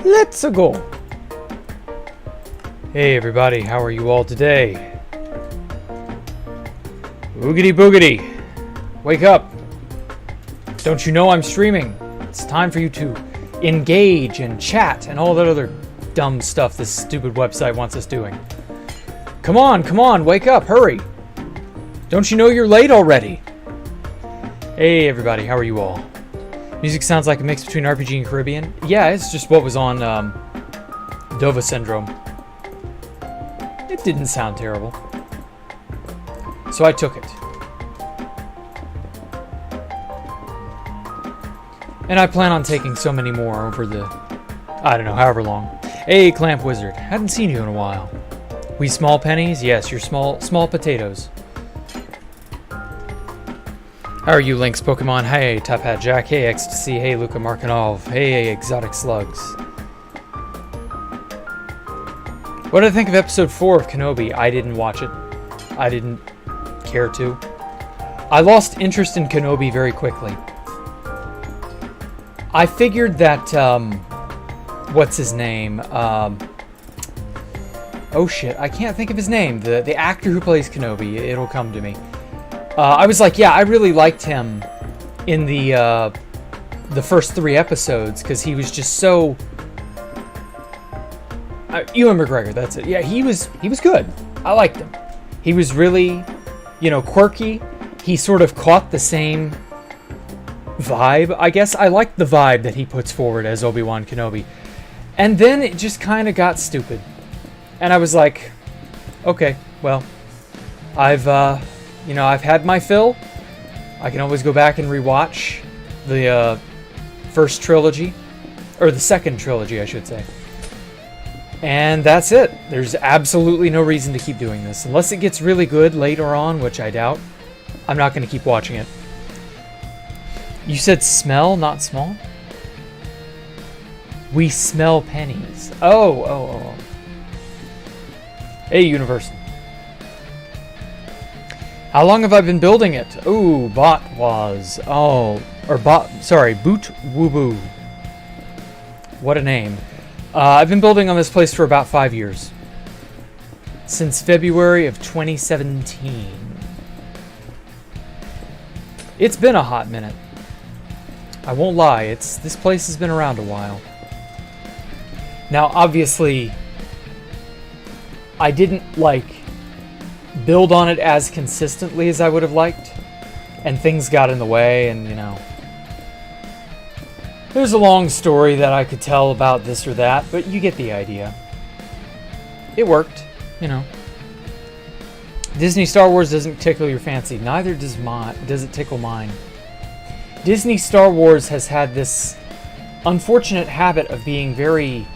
Let's go. Hey everybody, how are you all today? Oogity boogity. Wake up. Don't you know I'm streaming? It's time for you to engage and chat and all that other dumb stuff this stupid website wants us doing. Come on, wake up, hurry. Don't you know you're late already? Hey everybody, how are you all? Music sounds like a mix between RPG and Caribbean. Yeah, it's just what was on Dova Syndrome. It didn't sound terrible. So I took it. And I plan on taking so many more over the, I don't know, however long. Hey, Clamp Wizard. Hadn't seen you in a while. We small pennies? Yes, you're small potatoes. How are you, Lynx Pokemon? Hey, Top Hat Jack. Hey, Ecstasy. Hey, Luca Markinov. Hey, Exotic Slugs. What did I think of episode 4 of Kenobi? I didn't watch it. I didn't care to. I lost interest in Kenobi very quickly. I figured that, what's his name? Oh shit, I can't think of his name. The actor who plays Kenobi. It'll come to me. I was like, yeah, I really liked him in the first 3 episodes because he was just so. Ewan McGregor, that's it. Yeah, he was good. I liked him. He was really, quirky. He sort of caught the same vibe, I guess. I liked the vibe that he puts forward as Obi-Wan Kenobi. And then it just kind of got stupid. And I was like, okay, well, I've had my fill. I can always go back and rewatch the first trilogy, or the second trilogy, I should say. And that's it. There's absolutely no reason to keep doing this. Unless it gets really good later on, which I doubt, I'm not going to keep watching it. You said smell, not small? We smell pennies. Oh. Hey, Universal. How long have I been building it? Ooh, Boot Woo Boo. What a name. I've been building on this place for about 5 years. Since February of 2017. It's been a hot minute. I won't lie, this place has been around a while. Now, obviously, I didn't, build on it as consistently as I would have liked. And things got in the way, and, there's a long story that I could tell about this or that, but you get the idea. It worked, Disney Star Wars doesn't tickle your fancy. Neither does it tickle mine. Disney Star Wars has had this unfortunate habit of being very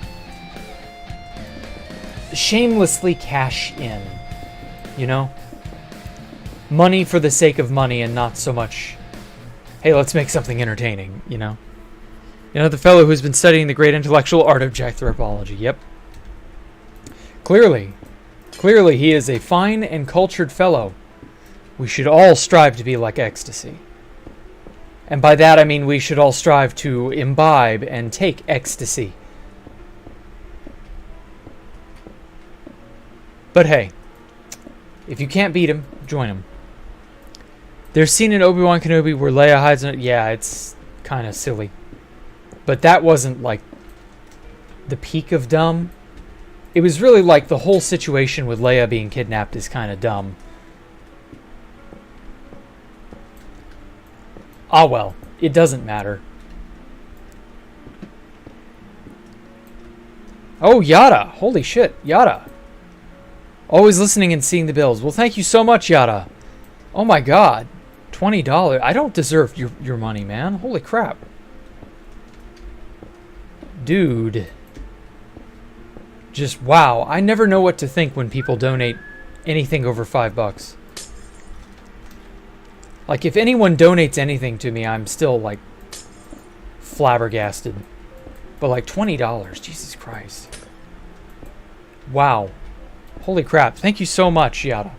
shamelessly cash in. Money for the sake of money and not so much, hey, let's make something entertaining, the fellow who's been studying the great intellectual art of Jacktheripology. Yep. Clearly he is a fine and cultured fellow. We should all strive to be like Ecstasy. And by that I mean we should all strive to imbibe and take ecstasy. But hey, if you can't beat him, join him. There's a scene in Obi-Wan Kenobi where Leia hides in it. Yeah, it's kind of silly. But that wasn't the peak of dumb. It was really the whole situation with Leia being kidnapped is kind of dumb. Ah well, it doesn't matter. Oh, Yada. Holy shit, Yada. Always listening and seeing the bills. Well, thank you so much, Yada. Oh my god. $20. I don't deserve your money, man. Holy crap. Dude. Just wow. I never know what to think when people donate anything over $5. If anyone donates anything to me, I'm still flabbergasted. But $20, Jesus Christ. Wow. Holy crap. Thank you so much, Yada.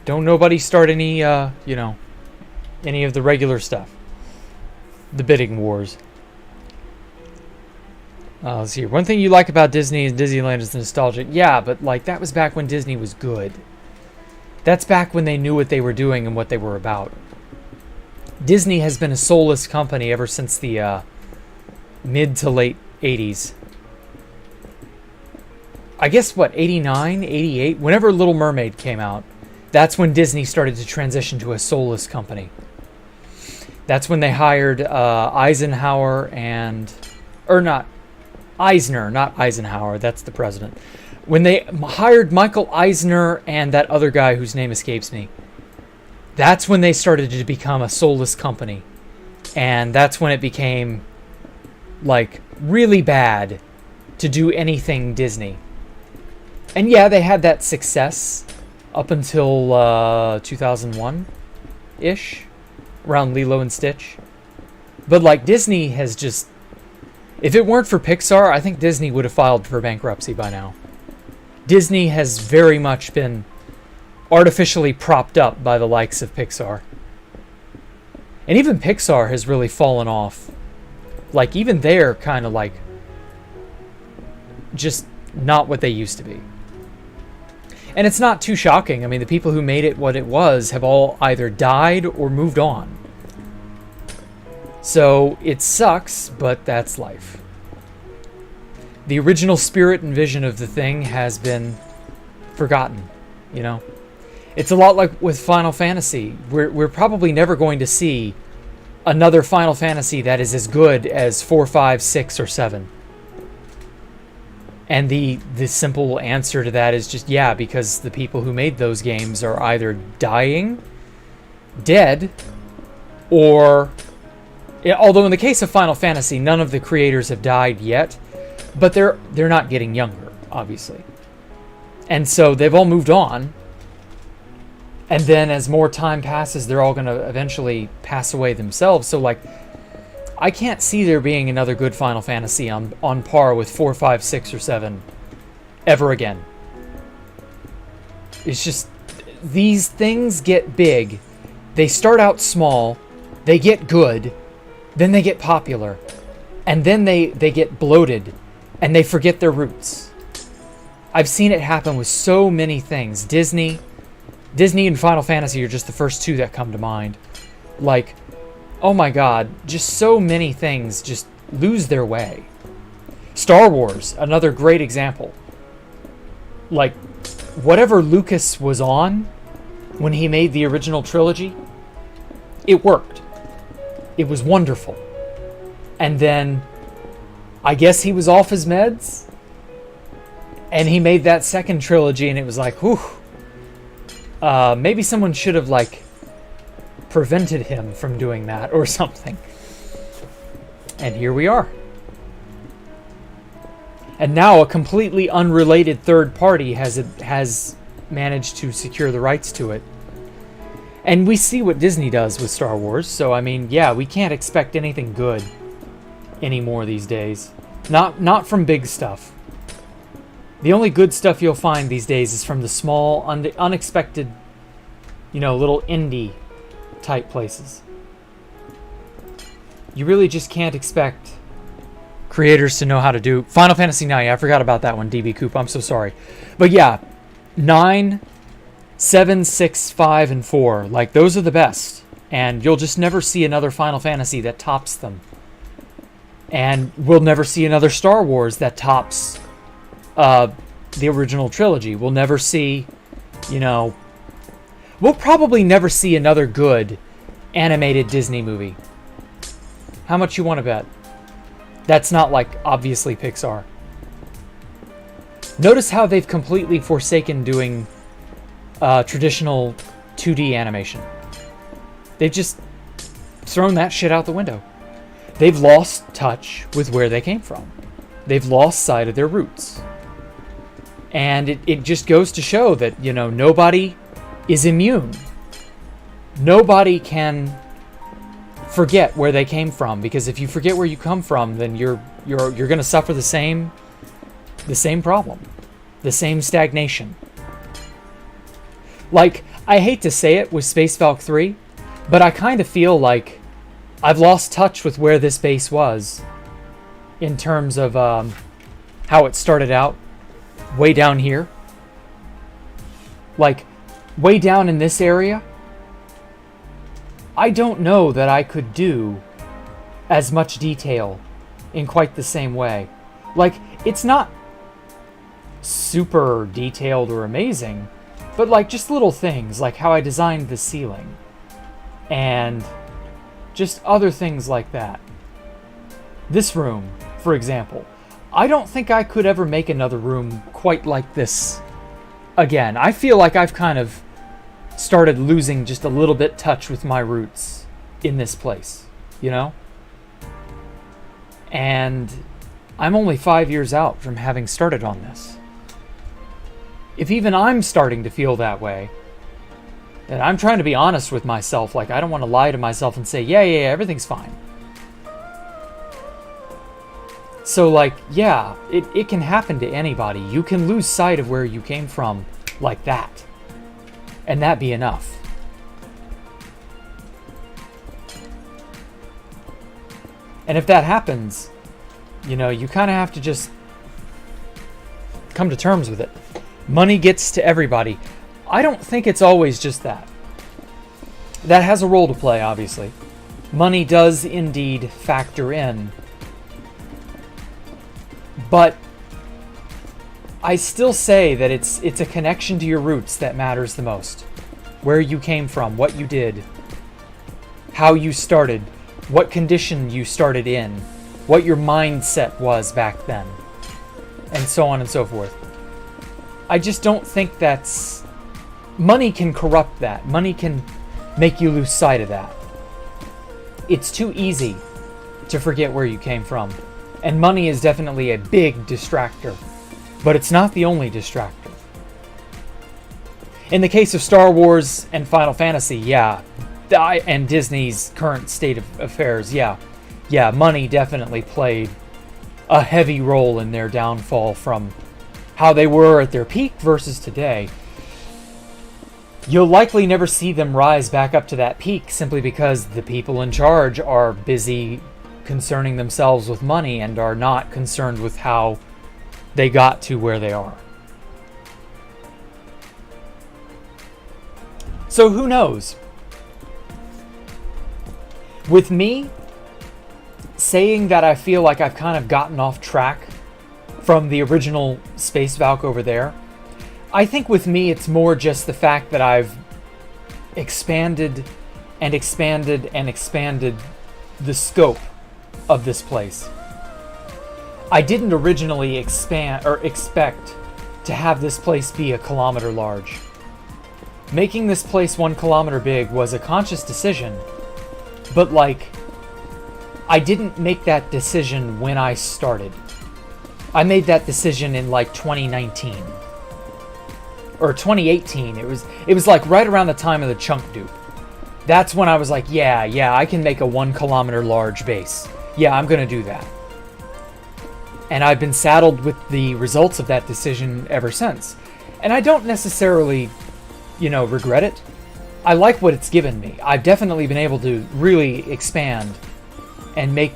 Don't nobody start any, any of the regular stuff. the bidding wars. Let's see here. One thing you like about Disney and Disneyland is nostalgic. Yeah, but like that was back when Disney was good. That's back when they knew what they were doing and what they were about. Disney has been a soulless company ever since the mid to late 80s. I guess, what, 89, 88? Whenever Little Mermaid came out, that's when Disney started to transition to a soulless company. That's when they hired Eisenhower and... Or not... Eisner, not Eisenhower. That's the president. When they hired Michael Eisner and that other guy whose name escapes me, that's when they started to become a soulless company. And that's when it became, like, really bad to do anything Disney. And yeah, they had that success up until 2001-ish, around Lilo and Stitch. But, like, Disney has just... If it weren't for Pixar, I think Disney would have filed for bankruptcy by now. Disney has very much been artificially propped up by the likes of Pixar. And even Pixar has really fallen off. Like, even they're kind of like... just not what they used to be. And it's not too shocking. I mean, the people who made it what it was have all either died or moved on. So it sucks, but that's life. The original spirit and vision of the thing has been forgotten, you know? It's a lot like with Final Fantasy. We're probably never going to see another Final Fantasy that is as good as 4, 5, 6, or 7. And the simple answer to that is just, yeah, because the people who made those games are either dying, dead, or... Although in the case of Final Fantasy, none of the creators have died yet, but they're not getting younger, obviously. And so they've all moved on. And then as more time passes, they're all going to eventually pass away themselves. So, like, I can't see there being another good Final Fantasy on par with 4, 5, 6, or 7 ever again. It's just, these things get big. They start out small. They get good. Then they get popular. And then they get bloated. And they forget their roots. I've seen it happen with so many things. Disney and Final Fantasy are just the first two that come to mind. Like, oh my god, just so many things just lose their way. Star Wars, another great example. Like, whatever Lucas was on when he made the original trilogy, it worked. It was wonderful. And then, I guess he was off his meds, and he made that second trilogy, and it was like, whew. Maybe someone should have, like, prevented him from doing that or something. And here we are. And now a completely unrelated third party has managed to secure the rights to it. And we see what Disney does with Star Wars, so I mean, yeah, we can't expect anything good anymore these days. Not from big stuff. The only good stuff you'll find these days is from the small, unexpected, you know, little indie type places. You really just can't expect creators to know how to do Final Fantasy IX. I forgot about that one, DB Coop. I'm so sorry. But yeah, 9, 7, 6, 5, and 4. Like, those are the best. And you'll just never see another Final Fantasy that tops them. And we'll never see another Star Wars that tops the original trilogy. We'll never see, you know... We'll probably never see another good animated Disney movie. How much you want to bet? That's not, like, obviously Pixar. Notice how they've completely forsaken doing traditional 2D animation. They've just thrown that shit out the window. They've lost touch with where they came from. They've lost sight of their roots. And it just goes to show that, you know, nobody is immune. Nobody can forget where they came from, because if you forget where you come from, then you're going to suffer the same problem, the same stagnation. Like, I hate to say it with Space Valk 3, but I kind of feel like I've lost touch with where this base was in terms of how it started out way down here. Like, way down in this area, I don't know that I could do as much detail in quite the same way. Like, it's not super detailed or amazing, but like just little things, like how I designed the ceiling and just other things like that. This room, for example, I don't think I could ever make another room quite like this again. I feel like I've kind of started losing just a little bit touch with my roots in this place, you know? And I'm only 5 years out from having started on this. If even I'm starting to feel that way, and I'm trying to be honest with myself, like I don't want to lie to myself and say, yeah, everything's fine. So like, yeah, it can happen to anybody. You can lose sight of where you came from like that. And that be enough. And if that happens, you know, you kind of have to just come to terms with it. Money gets to everybody. I don't think it's always just that. That has a role to play, obviously. Money does indeed factor in. But I still say that it's a connection to your roots that matters the most. Where you came from, what you did, how you started, what condition you started in, what your mindset was back then, and so on and so forth. I just don't think that's... Money can corrupt that. Money can make you lose sight of that. It's too easy to forget where you came from. And money is definitely a big distractor. But it's not the only distractor. In the case of Star Wars and Final Fantasy, yeah. And Disney's current state of affairs, yeah. Yeah, money definitely played a heavy role in their downfall from how they were at their peak versus today. You'll likely never see them rise back up to that peak simply because the people in charge are busy concerning themselves with money and are not concerned with how they got to where they are. So who knows? With me, saying that I feel like I've kind of gotten off track from the original Space Valk over there, I think with me it's more just the fact that I've expanded and expanded and expanded the scope of this place. I didn't originally expand or expect to have this place be 1 kilometer large. Making this place 1 kilometer big was a conscious decision, but like, I didn't make that decision when I started. I made that decision in like 2019 or 2018. It was like right around the time of the chunk dupe. That's when I was like, yeah, I can make a 1 kilometer large base. Yeah, I'm gonna do that. And I've been saddled with the results of that decision ever since. And I don't necessarily, regret it. I like what it's given me. I've definitely been able to really expand and make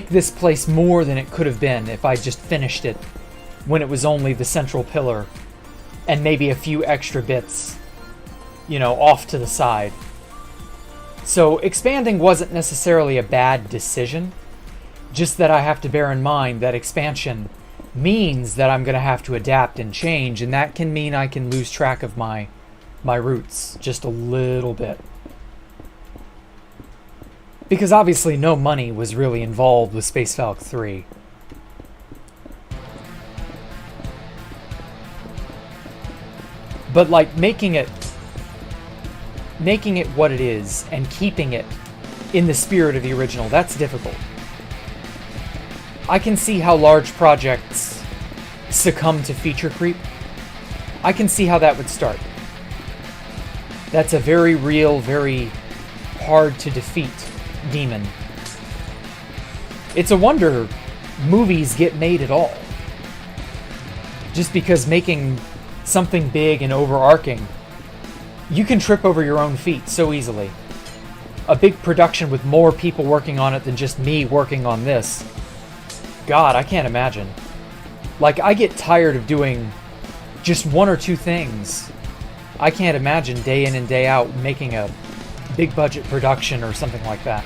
this place more than it could have been if I just finished it when it was only the central pillar and maybe a few extra bits, off to the side. So expanding wasn't necessarily a bad decision, just that I have to bear in mind that expansion means that I'm going to have to adapt and change, and that can mean I can lose track of my roots just a little bit. Because obviously no money was really involved with Space Valk 3. But like making it what it is and keeping it in the spirit of the original, that's difficult. I can see how large projects succumb to feature creep. I can see how that would start. That's a very real, very hard to defeat demon. It's a wonder movies get made at all. Just because making something big and overarching, you can trip over your own feet so easily. a big production with more people working on it than just me working on this. God, I can't imagine. Like, I get tired of doing just one or two things. I can't imagine day in and day out making a big budget production or something like that.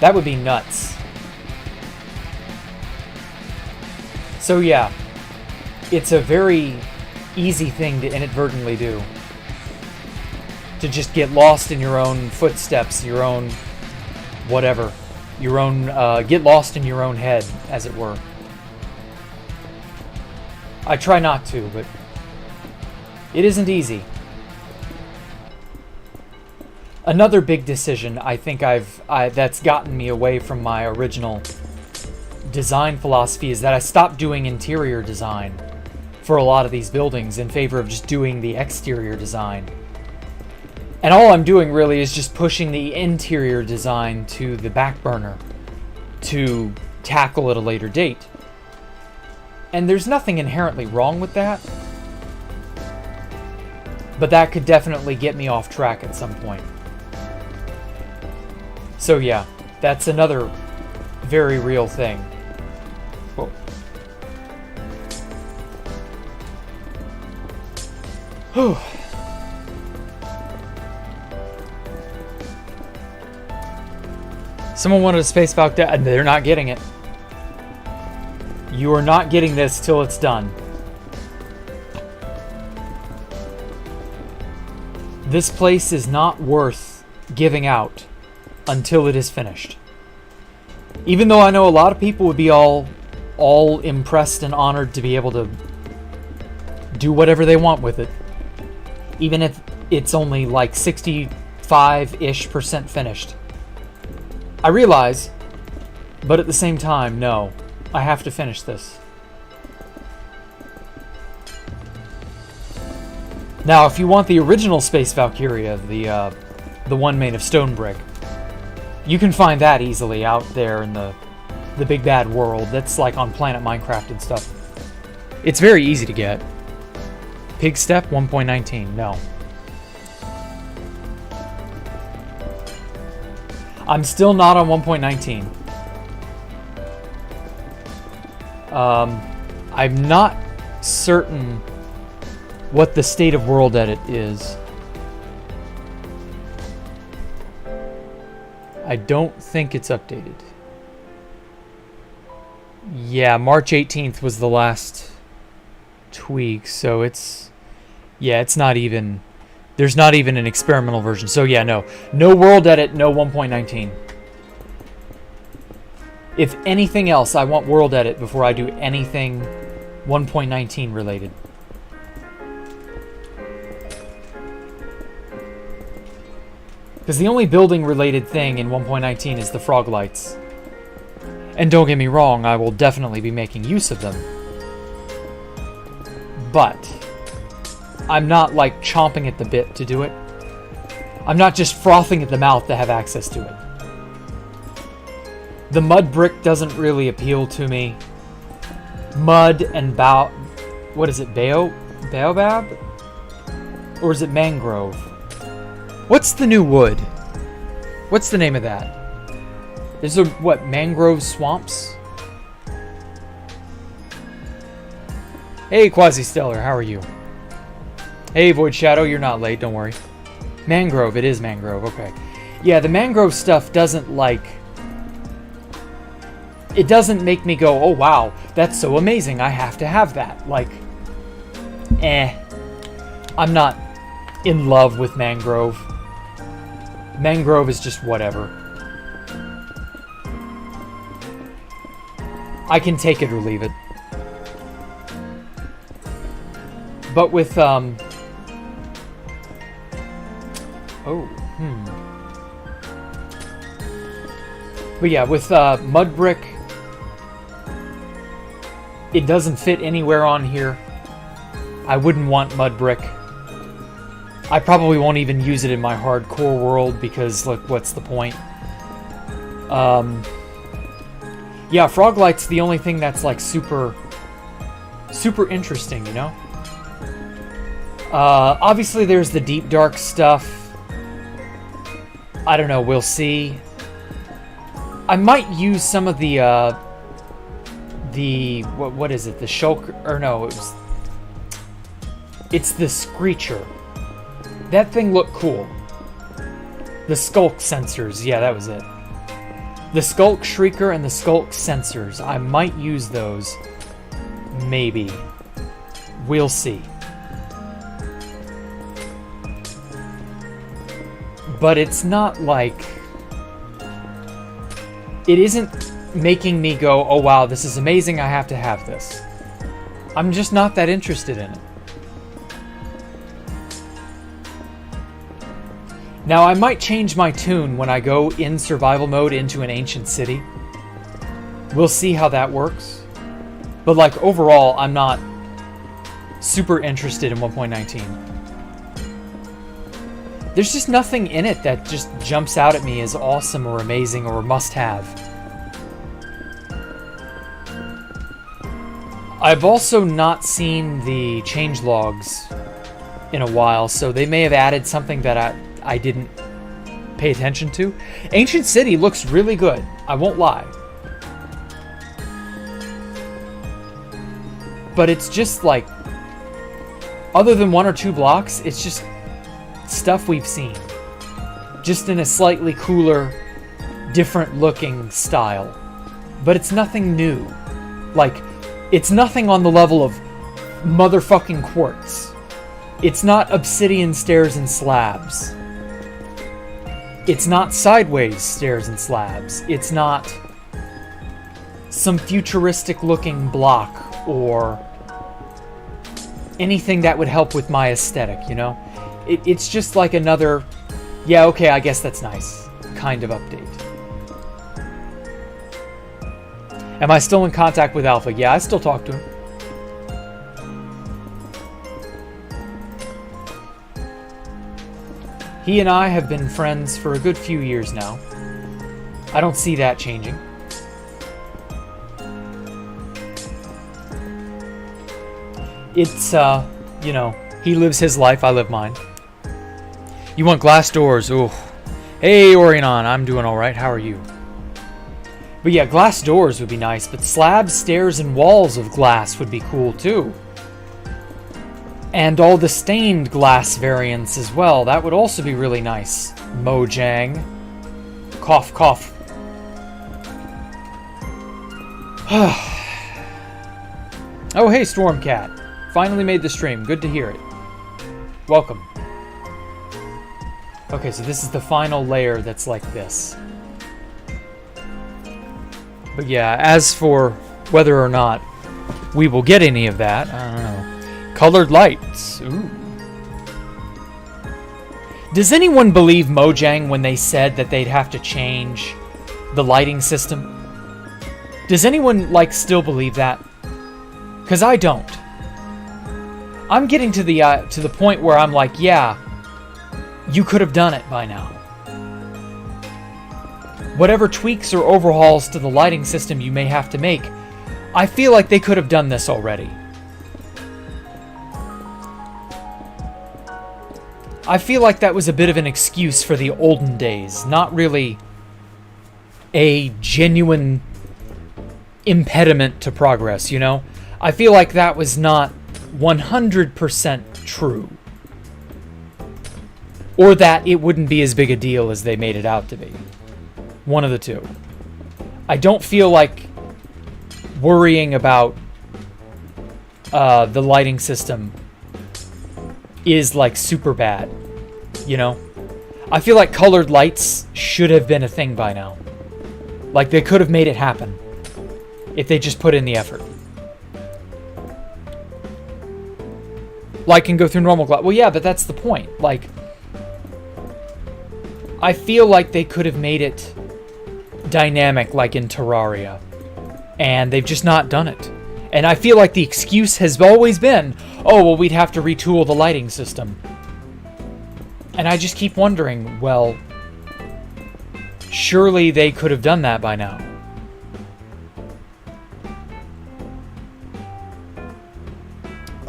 That would be nuts. So yeah, it's a very easy thing to inadvertently do. To just get lost in your own footsteps, your own whatever. Your own, get lost in your own head, as it were. I try not to, but it isn't easy. Another big decision I think that's gotten me away from my original design philosophy is that I stopped doing interior design for a lot of these buildings in favor of just doing the exterior design. And all I'm doing really is just pushing the interior design to the back burner to tackle at a later date. And there's nothing inherently wrong with that, but that could definitely get me off track at some point. So yeah, that's another very real thing. Whoa. Whew. Someone wanted a space Valk, and they're not getting it. You are not getting this till it's done. This place is not worth giving out until it is finished. Even though I know a lot of people would be all impressed and honored to be able to do whatever they want with it. Even if it's only like 65-ish% finished. I realize, but at the same time, no. I have to finish this. Now, if you want the original Space Valkyria, the one made of stone brick, you can find that easily out there in the big bad world. That's like on Planet Minecraft and stuff. It's very easy to get. Pig Step 1.19, no. I'm still not on 1.19. I'm not certain what the state of world edit is. I don't think it's updated. Yeah, March 18th was the last tweak, so it's... Yeah, it's not even... There's not even an experimental version. So yeah, no. No world edit, no 1.19. If anything else, I want world edit before I do anything 1.19 related. Because the only building related thing in 1.19 is the frog lights. And don't get me wrong, I will definitely be making use of them. But I'm not like chomping at the bit to do it. I'm not just frothing at the mouth to have access to it. The mud brick doesn't really appeal to me. Mud and what is it, baobab? Or is it mangrove? What's the new wood? What's the name of that? Is there, what, mangrove swamps? Hey, Quasi-Stellar, how are you? Hey, Void Shadow, you're not late, don't worry. Mangrove, it is mangrove, okay. Yeah, the mangrove stuff doesn't, like... It doesn't make me go, oh wow, that's so amazing, I have to have that. Like, I'm not in love with mangrove. Mangrove is just whatever. I can take it or leave it. But with, But yeah, with mud brick, it doesn't fit anywhere on here. I wouldn't want mud brick. I probably won't even use it in my hardcore world because, like, what's the point? Yeah, Froglight's the only thing that's, like, super interesting, you know? Obviously, there's the deep dark stuff. I don't know. We'll see. I might use some of the what is it? The shulker, or no? It's the screecher. That thing looked cool. The skulk sensors. Yeah, that was it. The skulk shrieker and the skulk sensors. I might use those. Maybe. We'll see. But it's not like... It isn't making me go, oh wow, this is amazing, I have to have this. I'm just not that interested in it. Now, I might change my tune when I go in survival mode into an ancient city. We'll see how that works. But like, overall, I'm not super interested in 1.19. There's just nothing in it that just jumps out at me as awesome or amazing or must-have. I've also not seen the changelogs in a while, so they may have added something that I didn't pay attention to. Ancient City looks really good, I won't lie. But it's just like, other than 1 or 2 blocks, it's just stuff we've seen. Just in a slightly cooler, different looking style. But it's nothing new. Like, it's nothing on the level of motherfucking quartz. It's not obsidian stairs and slabs. It's not sideways stairs and slabs. It's not some futuristic looking block or anything that would help with my aesthetic, you know? It's just like another, yeah, okay, I guess that's nice, kind of update. Am I still in contact with Alpha? Yeah, I still talk to him. He and I have been friends for a good few years now. I don't see that changing. It's, you know, he lives his life, I live mine. You want glass doors? Ooh. Hey, Orionon, I'm doing alright. How are you? But yeah, glass doors would be nice, but slabs, stairs, and walls of glass would be cool too. And all the stained glass variants as well. That would also be really nice. Mojang. Cough, cough. Oh, hey, Stormcat. Finally made the stream. Good to hear it. Welcome. Okay, so this is the final layer that's like this. But yeah, as for whether or not we will get any of that, I don't know. Colored lights. Ooh. Does anyone believe Mojang when they said that they'd have to change the lighting system? Does anyone, like, still believe that? Because I don't. I'm getting to the point where I'm like, yeah, you could have done it by now. Whatever tweaks or overhauls to the lighting system you may have to make, I feel like they could have done this already. I feel like that was a bit of an excuse for the olden days, not really a genuine impediment to progress, you know? I feel like that was not 100% true. Or that it wouldn't be as big a deal as they made it out to be. One of the two. I don't feel like worrying about the lighting system is like super bad, you know? I feel like colored lights should have been a thing by now. Like, they could have made it happen if they just put in the effort. Light can go through normal glass. Well, yeah, but that's the point. Like, I feel like they could have made it dynamic like in Terraria. And they've just not done it. And I feel like the excuse has always been, oh, well, we'd have to retool the lighting system. And I just keep wondering, well, surely they could have done that by now.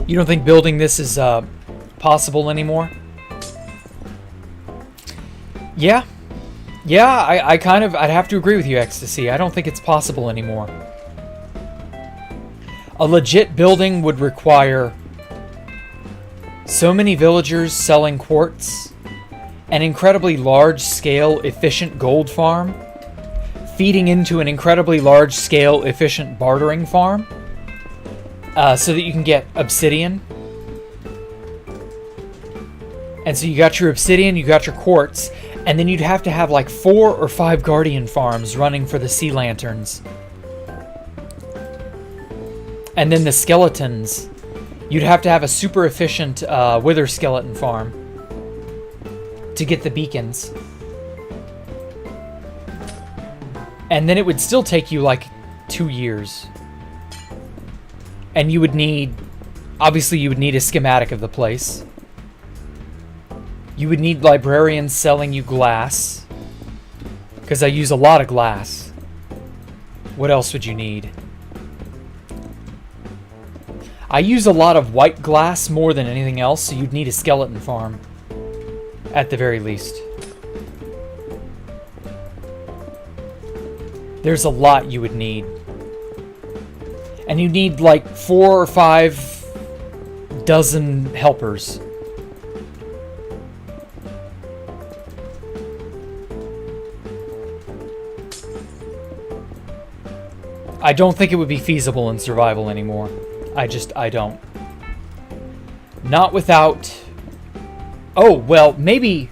You don't think building this is possible anymore. Yeah. Yeah, I'd have to agree with you, Ecstasy. I don't think it's possible anymore. A legit building would require so many villagers selling quartz, an incredibly large-scale, efficient gold farm, feeding into an incredibly large-scale, efficient bartering farm, so that you can get obsidian. And so you got your obsidian, you got your quartz, and then you'd have to have like 4 or 5 guardian farms running for the sea lanterns. And then the skeletons. You'd have to have a super efficient wither skeleton farm to get the beacons. And then it would still take you like 2 years. And you would need... Obviously, you would need a schematic of the place. You would need librarians selling you glass. Because I use a lot of glass. What else would you need? I use a lot of white glass more than anything else, so you'd need a skeleton farm. At the very least. There's a lot you would need. And you need like 4 or 5 dozen helpers. I don't think it would be feasible in survival anymore. I don't. Not without... Oh, well, maybe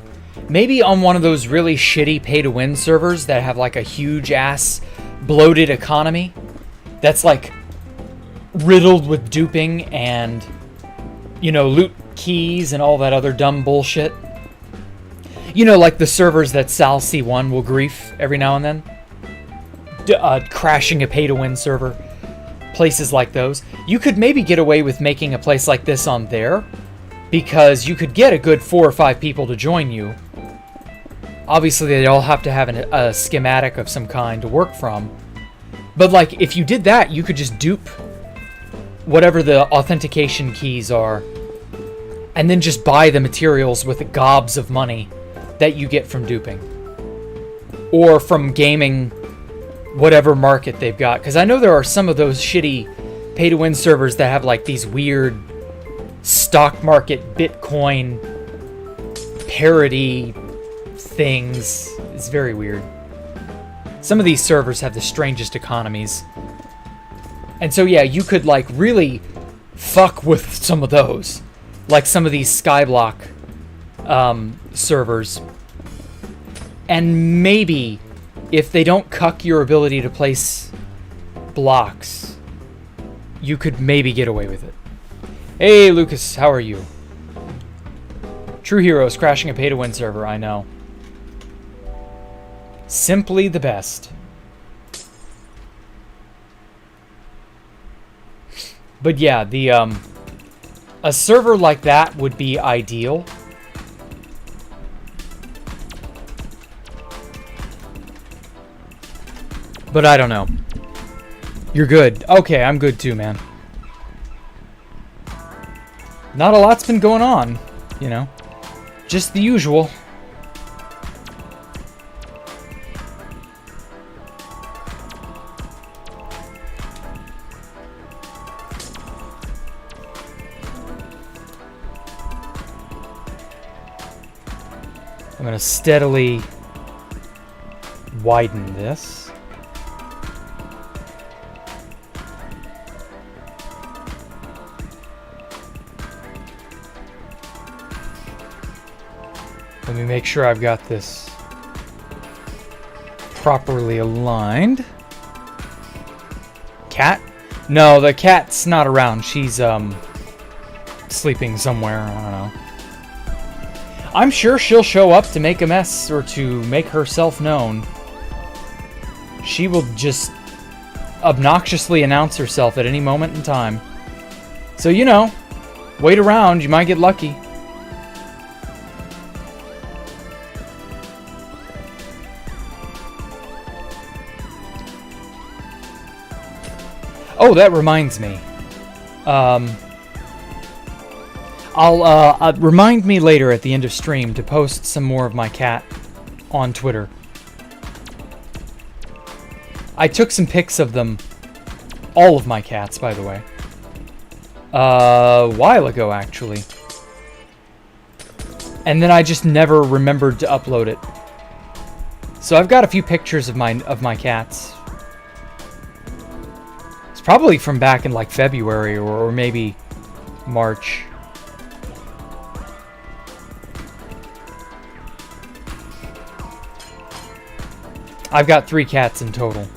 on one of those really shitty pay-to-win servers that have like a huge-ass bloated economy that's like riddled with duping and, you know, loot keys and all that other dumb bullshit. You know, like the servers that Sal C1 will grief every now and then. Crashing a pay-to-win server. Places like those. You could maybe get away with making a place like this on there, because you could get a good 4 or 5 people to join you. Obviously, they all have to have a schematic of some kind to work from. But, like, if you did that, you could just dupe whatever the authentication keys are, and then just buy the materials with the gobs of money that you get from duping. Or from gaming whatever market they've got. Because I know there are some of those shitty pay-to-win servers that have, like, these weird stock market Bitcoin parody things. It's very weird. Some of these servers have the strangest economies. And so, yeah, you could, like, really fuck with some of those. Like some of these Skyblock servers. And maybe, if they don't cuck your ability to place blocks, you could maybe get away with it. Hey, Lucas, how are you? True Heroes crashing a pay-to-win server, I know. Simply the best. But yeah, the a server like that would be ideal. But I don't know. You're good. Okay, I'm good too, man. Not a lot's been going on, you know. Just the usual. I'm going to steadily widen this. Let me make sure I've got this properly aligned. Cat? No, the cat's not around. She's sleeping somewhere. I don't know. I'm sure she'll show up to make a mess or to make herself known. She will just obnoxiously announce herself at any moment in time. So, you know, wait around. You might get lucky. Oh, that reminds me. I'll remind me later at the end of stream to post some more of my cat on Twitter. I took some pics of them, all of my cats, by the way, a while ago, actually. And then I just never remembered to upload it. So I've got a few pictures of my cats. It's probably from back in like February or maybe March. I've got 3 cats in total.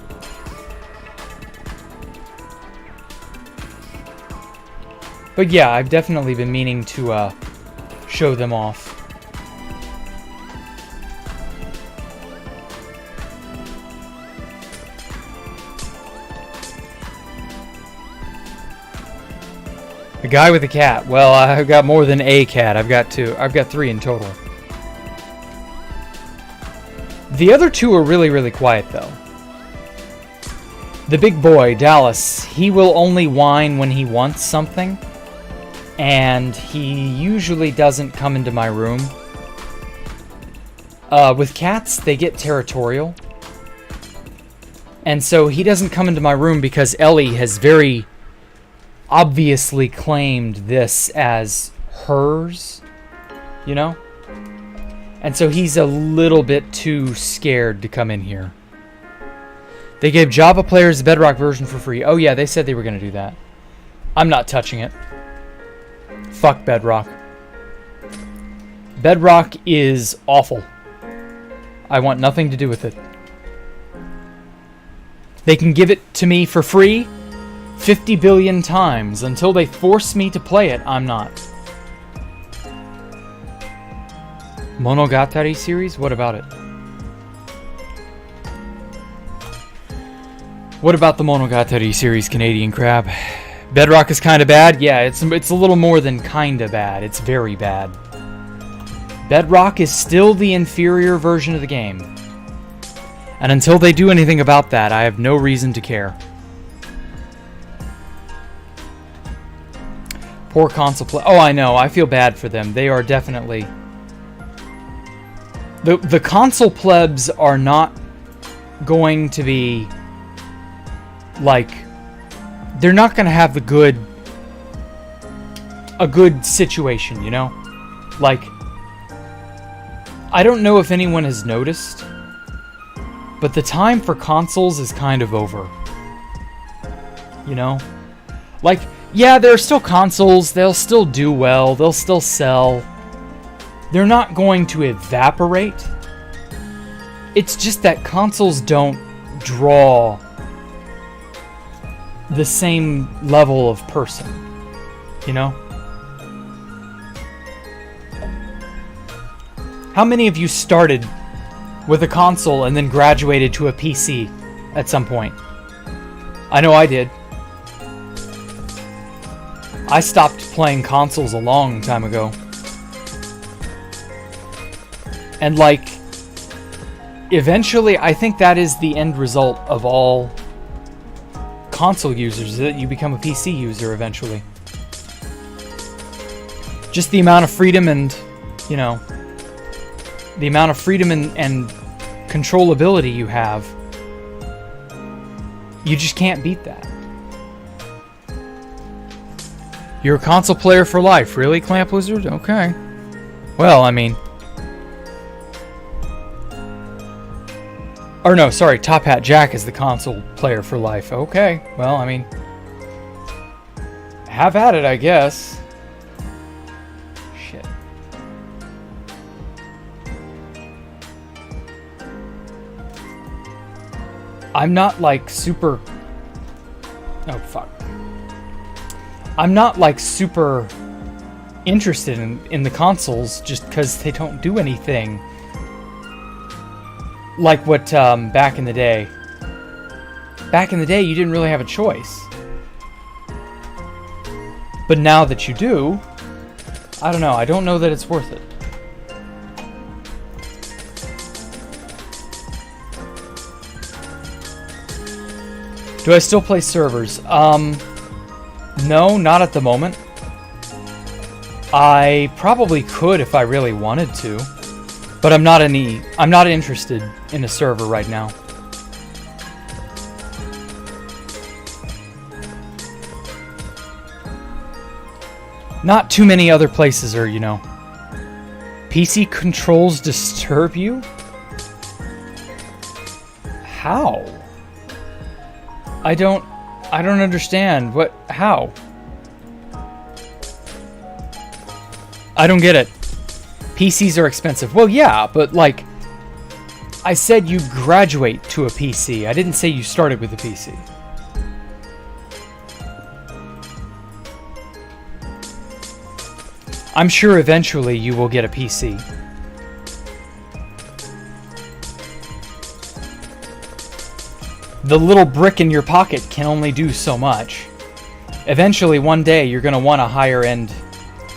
But yeah, I've definitely been meaning to show them off. A guy with a cat. Well, I've got more than a cat. I've got 2. I've got 3 in total. The other 2 are really, really quiet, though. The big boy, Dallas, he will only whine when he wants something. And he usually doesn't come into my room. With cats, they get territorial. And so he doesn't come into my room because Ellie has very obviously claimed this as hers, you know? And so he's a little bit too scared to come in here. They gave Java players the Bedrock version for free. Oh yeah, they said they were going to do that. I'm not touching it. Fuck Bedrock. Bedrock is awful. I want nothing to do with it. They can give it to me for free 50 billion times. Until they force me to play it, I'm not. Monogatari series? What about it? What about the Monogatari series, Canadian Crab? Bedrock is kind of bad? Yeah, it's a little more than kind of bad. It's very bad. Bedrock is still the inferior version of the game. And until they do anything about that, I have no reason to care. Poor console play. Oh, I know. I feel bad for them. They are definitely... The console plebs are not going to be... like... they're not going to have a good situation, you know? Like... I don't know if anyone has noticed, but the time for consoles is kind of over. You know? Like, yeah, there are still consoles, they'll still do well, they'll still sell. They're not going to evaporate. It's just that consoles don't draw the same level of person, you know? How many of you started with a console and then graduated to a PC at some point? I know I did. I stopped playing consoles a long time ago. And like, eventually I think that is the end result of all console users, that you become a PC user eventually. Just the amount of freedom and, you know, the amount of freedom and controllability you have, you just can't beat that. You're a console player for life, really, Clamp Wizard? Okay. Well, I mean... or no, sorry, Top Hat Jack is the console player for life. Okay, well, I mean... have at it, I guess. Shit. I'm not, like, super... oh, fuck. I'm not, like, super interested in the consoles just because they don't do anything. Like what, back in the day. Back in the day, you didn't really have a choice. But now that you do, I don't know. I don't know that it's worth it. Do I still play servers? No, not at the moment. I probably could if I really wanted to, but I'm not interested in a server right now. Not too many other places are, you know. PC controls disturb you? How? I don't understand. How? I don't get it. PCs are expensive. Well, yeah, but like, I said you graduate to a PC. I didn't say you started with a PC. I'm sure eventually you will get a PC. The little brick in your pocket can only do so much. Eventually, one day, you're going to want a higher-end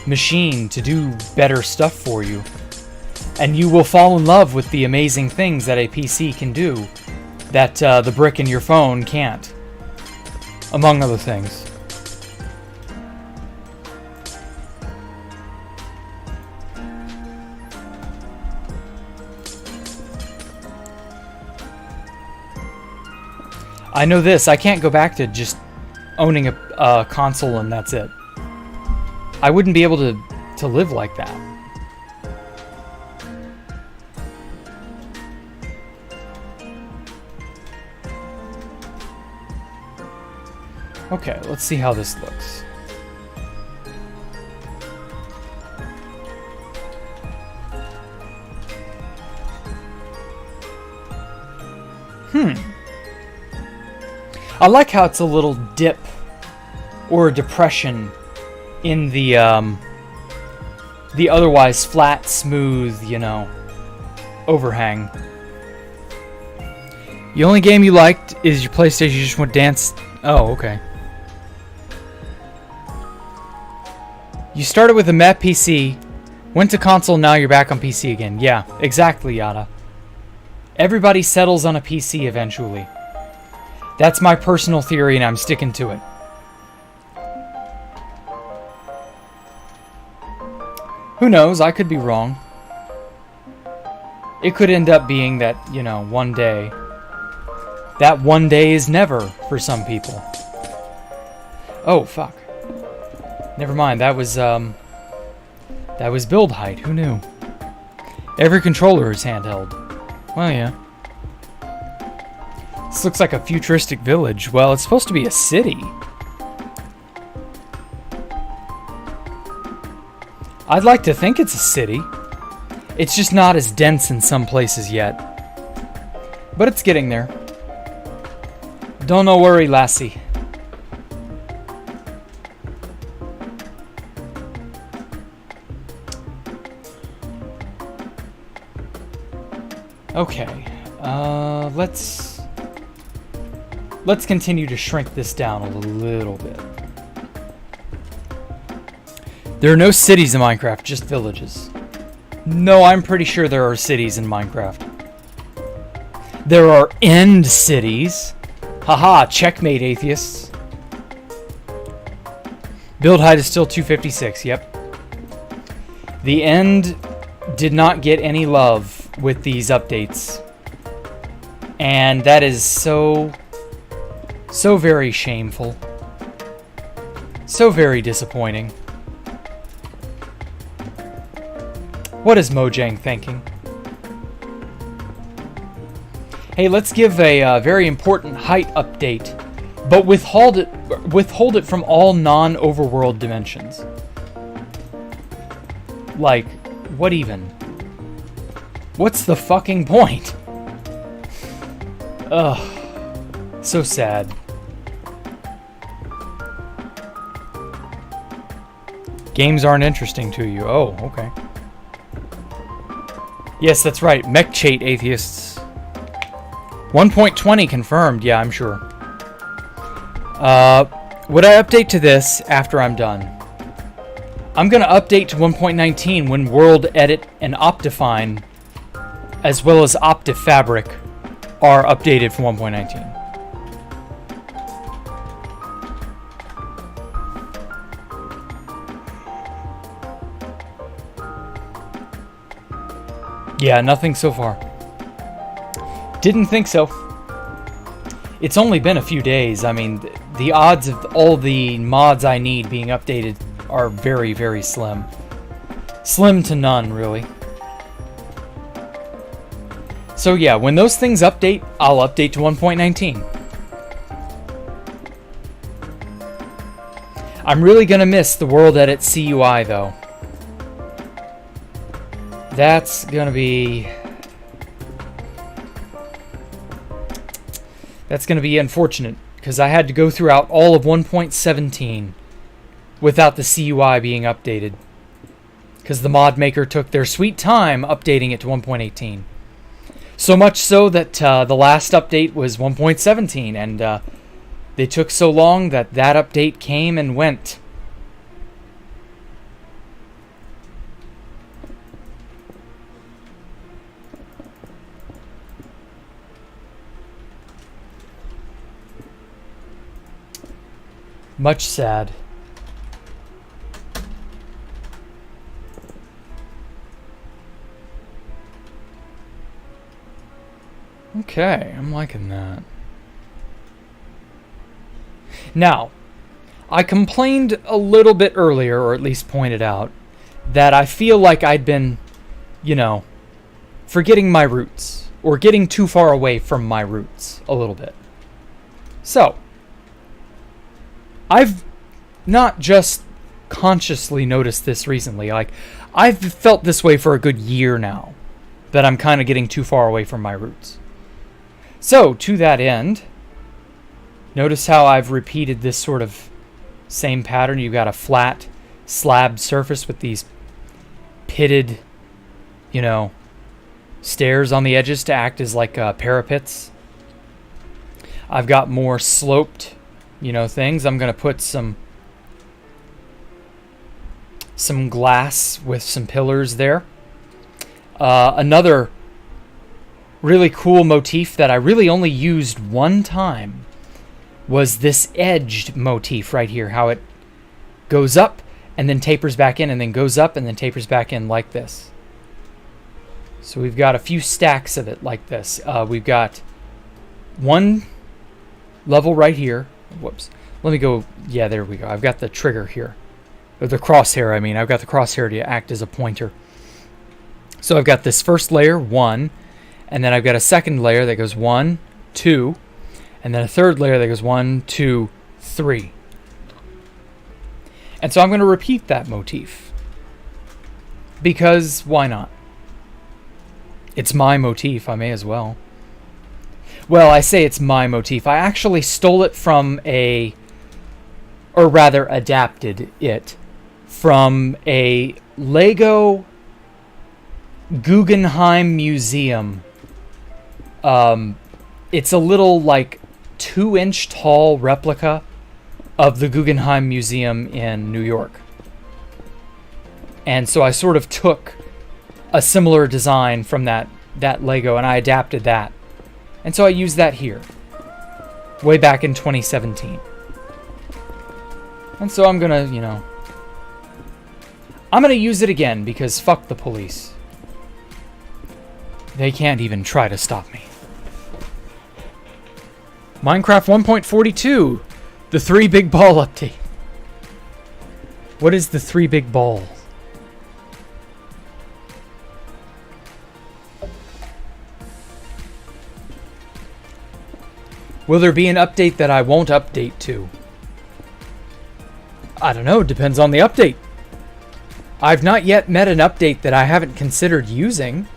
machine to do better stuff for you. And you will fall in love with the amazing things that a PC can do that the brick in your phone can't. Among other things. I know this, I can't go back to just owning a console and that's it. I wouldn't be able to live like that. Okay, let's see how this looks. I like how it's a little dip or a depression in the otherwise flat, smooth, you know, overhang. The only game you liked is your PlayStation. You just want to dance. Oh, okay. You started with a meh PC, went to console, now you're back on PC again. Yeah, exactly, Yada. Everybody settles on a PC eventually. That's my personal theory, and I'm sticking to it. Who knows? I could be wrong. It could end up being that, you know, one day. That one day is never for some people. Oh, fuck. Never mind. That was build height. Who knew? Every controller is handheld. Well, yeah. This looks like a futuristic village. Well, it's supposed to be a city. I'd like to think it's a city. It's just not as dense in some places yet. But it's getting there. Don't no worry, lassie. Okay. Let's continue to shrink this down a little bit. There are no cities in Minecraft, just villages. No, I'm pretty sure there are cities in Minecraft. There are end cities. Haha, checkmate, atheists. Build height is still 256, yep. The end did not get any love with these updates. And that is so very shameful. So very disappointing. What is Mojang thinking? Hey, let's give a very important height update, but withhold it from all non-overworld dimensions. Like, what even? What's the fucking point? Ugh. So sad. Games aren't interesting to you. Oh, okay. Yes, that's right. Mechchate atheists. 1.20 confirmed. Yeah, I'm sure. Would I update to this after I'm done? I'm going to update to 1.19 when World Edit and Optifine, as well as OptiFabric, are updated for 1.19. Yeah, nothing so far. Didn't think so. It's only been a few days. I mean, the odds of all the mods I need being updated are very, very slim. Slim to none, really. So yeah, when those things update, I'll update to 1.19. I'm really gonna miss the World Edit CUI, though. That's gonna be unfortunate, because I had to go throughout all of 1.17 without the CUI being updated, because the mod maker took their sweet time updating it to 1.18. So much so that the last update was 1.17, and they took so long that that update came and went. Much sad. Okay, I'm liking that. Now, I complained a little bit earlier, or at least pointed out, that I feel like I'd been, forgetting my roots, or getting too far away from my roots a little bit. So, I've not just consciously noticed this recently, like, I've felt this way for a good year now, that I'm kind of getting too far away from my roots. So, to that end, notice how I've repeated this sort of same pattern. You've got a flat slab surface with these pitted, stairs on the edges to act as like parapets. I've got more sloped, things. I'm going to put some glass with some pillars there. Another really cool motif that I really only used one time was this edged motif right here, how it goes up and then tapers back in and then goes up and then tapers back in like this. So we've got a few stacks of it like this. We've got one level right here. Whoops. Let me go. Yeah, there we go. I've got the trigger here. Or the crosshair, I mean. I've got the crosshair to act as a pointer. So I've got this first layer, 1, and then I've got a second layer that goes 1, 2, and then a third layer that goes 1, 2, 3. And so I'm going to repeat that motif. Because why not? It's my motif, I may as well. Well, I say it's my motif. I actually stole it from or rather adapted it from a Lego Guggenheim Museum. It's a little, 2-inch tall replica of the Guggenheim Museum in New York. And so I sort of took a similar design from that Lego and I adapted that. And so I used that here, way back in 2017. And so I'm gonna, I'm gonna use it again because fuck the police. They can't even try to stop me. Minecraft 1.42, the 3 big ball update. What is the 3 big balls? Will there be an update that I won't update to? I don't know, depends on the update. I've not yet met an update that I haven't considered using.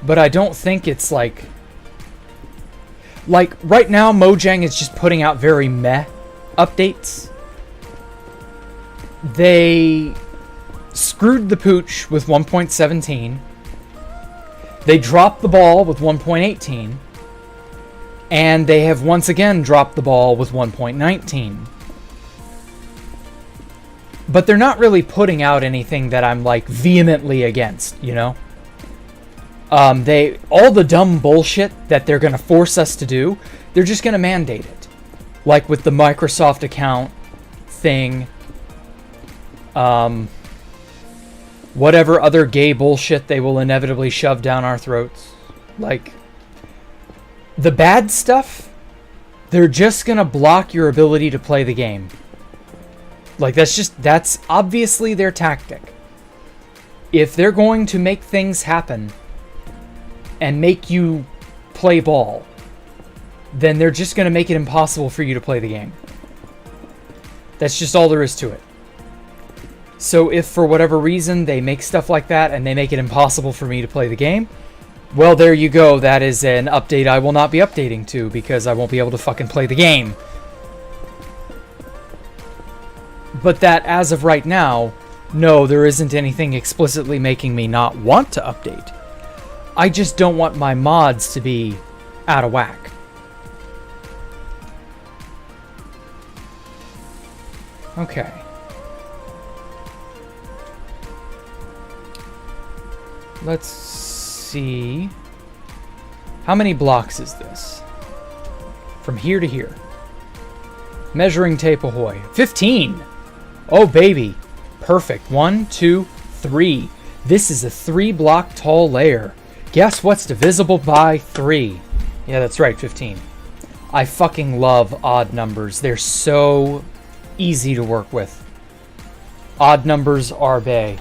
But I don't think it's like right now Mojang is just putting out very meh updates. They screwed the pooch with 1.17. They dropped the ball with 1.18. And they have once again dropped the ball with 1.19. But they're not really putting out anything that I'm vehemently against, all the dumb bullshit that they're going to force us to do, they're just going to mandate it. Like with the Microsoft account thing. whatever other gay bullshit they will inevitably shove down our throats. Like, the bad stuff, they're just gonna block your ability to play the game. Like, that's obviously their tactic. If they're going to make things happen and make you play ball, then they're just gonna make it impossible for you to play the game. That's just all there is to it. So if for whatever reason they make stuff like that and they make it impossible for me to play the game, well, there you go. That is an update I will not be updating to because I won't be able to fucking play the game. But that, as of right now, no, there isn't anything explicitly making me not want to update. I just don't want my mods to be out of whack. Okay. Let's see. How many blocks is this? From here to here. Measuring tape ahoy. 15! Oh, baby. Perfect. 1, 2, 3. This is a 3-block tall layer. Guess what's divisible by 3? Yeah, that's right, 15. I fucking love odd numbers. They're so easy to work with. Odd numbers are bae.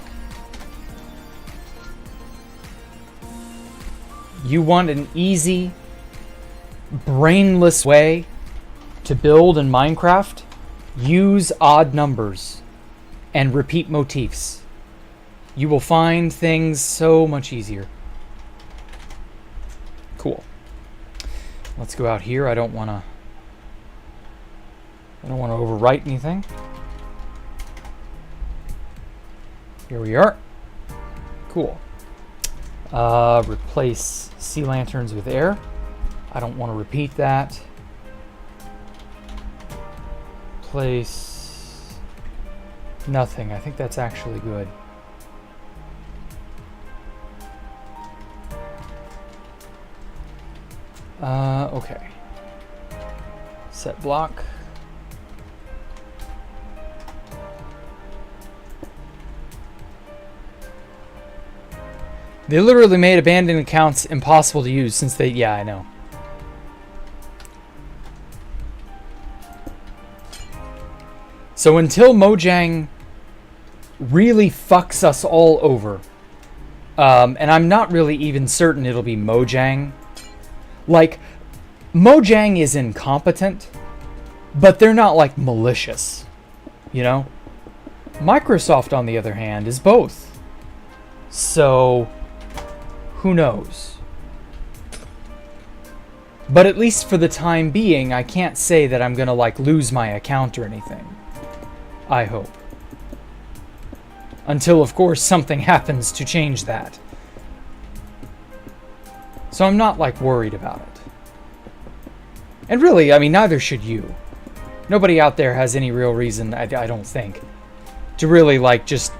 You want an easy, brainless way to build in Minecraft? Use odd numbers and repeat motifs. You will find things so much easier. Cool. Let's go out here. I don't want to overwrite anything. Here we are. Cool. Replace sea lanterns with air. I don't want to repeat that. Place nothing. I think that's actually good. Okay. Set block. They literally made abandoned accounts impossible to use since they... Yeah, I know. So until Mojang really fucks us all over, and I'm not really even certain it'll be Mojang. Like, Mojang is incompetent, but they're not, like, malicious, you know? Microsoft, on the other hand, is both. So... who knows? But at least for the time being, I can't say that I'm gonna, like, lose my account or anything. I hope. Until, of course, something happens to change that. So I'm not, like, worried about it. And really, I mean, neither should you. Nobody out there has any real reason, I don't think, to really, like, just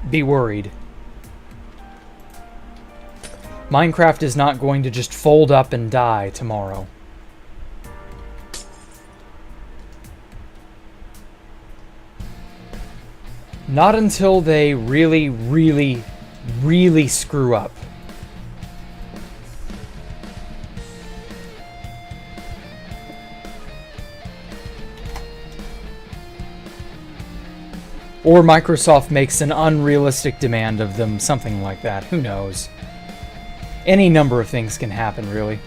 be worried. Minecraft is not going to just fold up and die tomorrow. Not until they really, really, really screw up. Or Microsoft makes an unrealistic demand of them, something like that. Who knows? Any number of things can happen, really.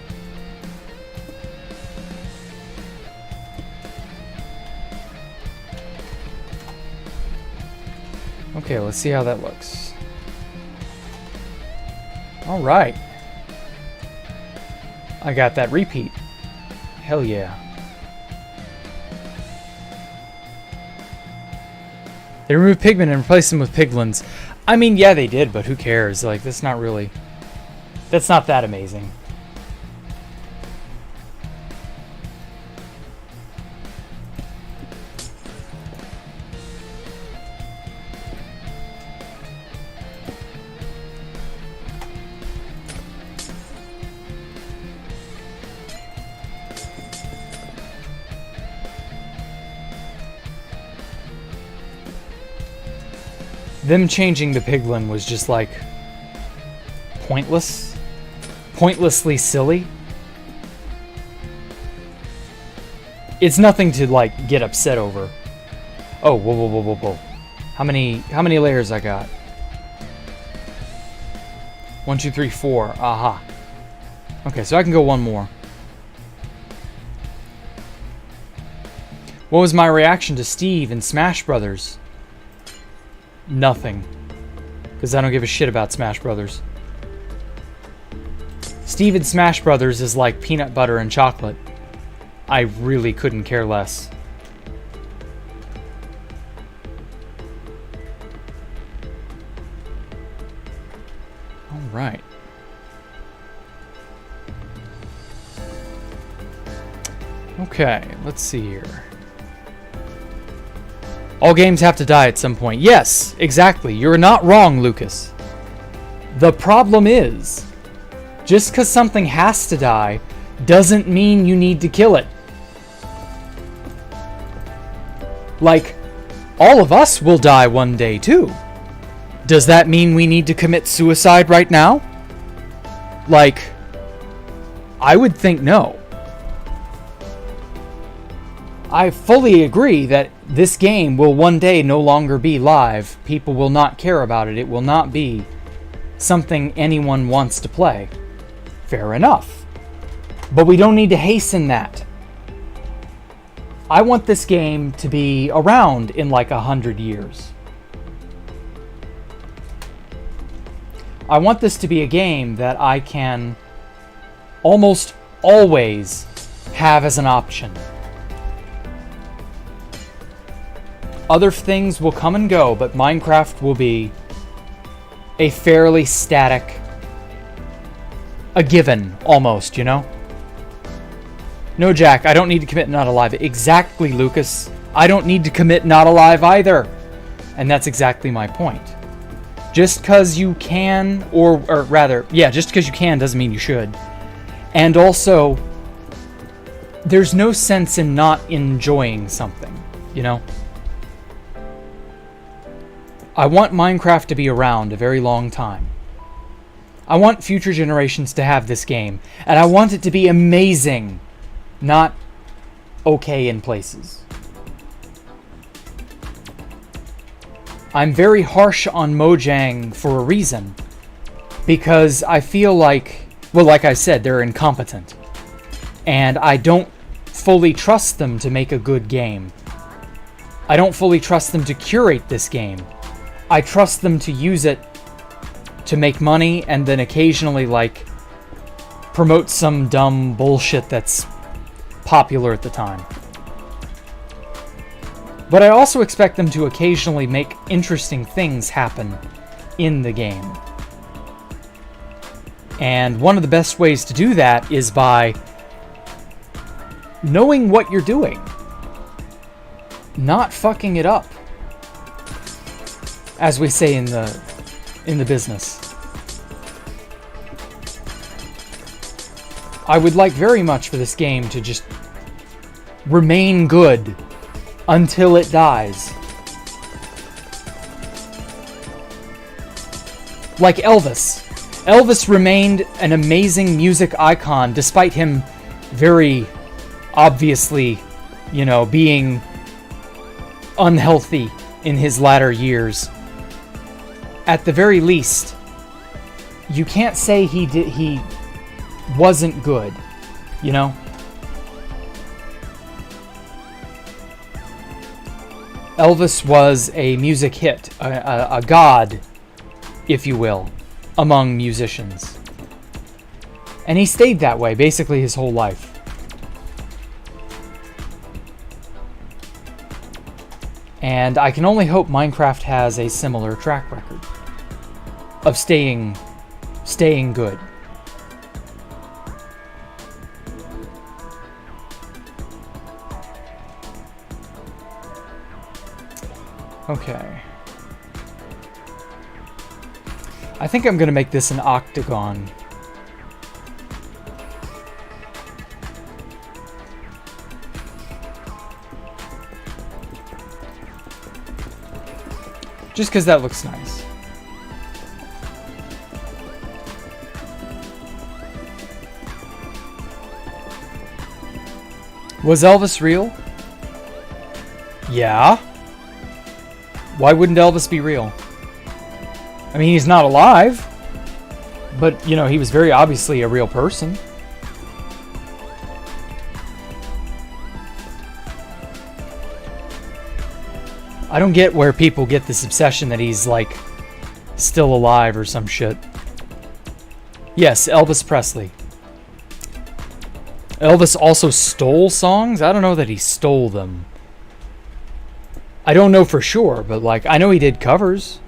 Okay, let's see how that looks. All right. I got that repeat. Hell yeah. They removed pigmen and replaced them with piglins. I mean, yeah, they did, but who cares? Like, that's not really... that's not that amazing. them changing the piglin was just like pointless, pointlessly silly. It's nothing to like get upset over. Oh, whoa, whoa, whoa, whoa, whoa. How many layers I got? 1, 2, 3, 4. Aha. Okay, so I can go one more. What was my reaction to Steve in Smash Brothers? Nothing. Because I don't give a shit about Smash Brothers. Steve in Smash Brothers is like peanut butter and chocolate. I really couldn't care less. Right. Okay, let's see here. All games have to die at some point. Yes, exactly. You're not wrong, Lucas. The problem is, just because something has to die doesn't mean you need to kill it. Like, all of us will die one day too. Does that mean we need to commit suicide right now? Like, I would think no. I fully agree that this game will one day no longer be live. People will not care about it. It will not be something anyone wants to play. Fair enough. But we don't need to hasten that. I want this game to be around in like 100 years. I want this to be a game that I can almost always have as an option. Other things will come and go, but Minecraft will be a fairly static, a given, almost, you know? No, Jack, I don't need to commit not alive. Exactly, Lucas. I don't need to commit not alive either. And that's exactly my point. Just because you can, or rather, yeah, just because you can doesn't mean you should. And also, there's no sense in not enjoying something, you know? I want Minecraft to be around a very long time. I want future generations to have this game, and I want it to be amazing, not okay in places. I'm very harsh on Mojang for a reason, because I feel like, well, like I said, they're incompetent, and I don't fully trust them to make a good game. I don't fully trust them to curate this game. I trust them to use it to make money and then occasionally, like, promote some dumb bullshit that's popular at the time. But I also expect them to occasionally make interesting things happen in the game. And one of the best ways to do that is by knowing what you're doing. Not fucking it up. As we say in the business. I would like very much for this game to just remain good until it dies. Like Elvis. Elvis remained an amazing music icon despite him very obviously, you know, being unhealthy in his latter years. At the very least, you can't say he wasn't good, you know? Elvis was a music hit, a god, if you will, among musicians. And he stayed that way basically his whole life. And I can only hope Minecraft has a similar track record of staying good. Okay. I think I'm going to make this an octagon. Just because that looks nice. Was Elvis real? Yeah. Why wouldn't Elvis be real? I mean, he's not alive. But, you know, he was very obviously a real person. I don't get where people get this obsession that he's, like, still alive or some shit. Yes, Elvis Presley. Elvis also stole songs? I don't know that he stole them. I don't know for sure, but, like, I know he did covers.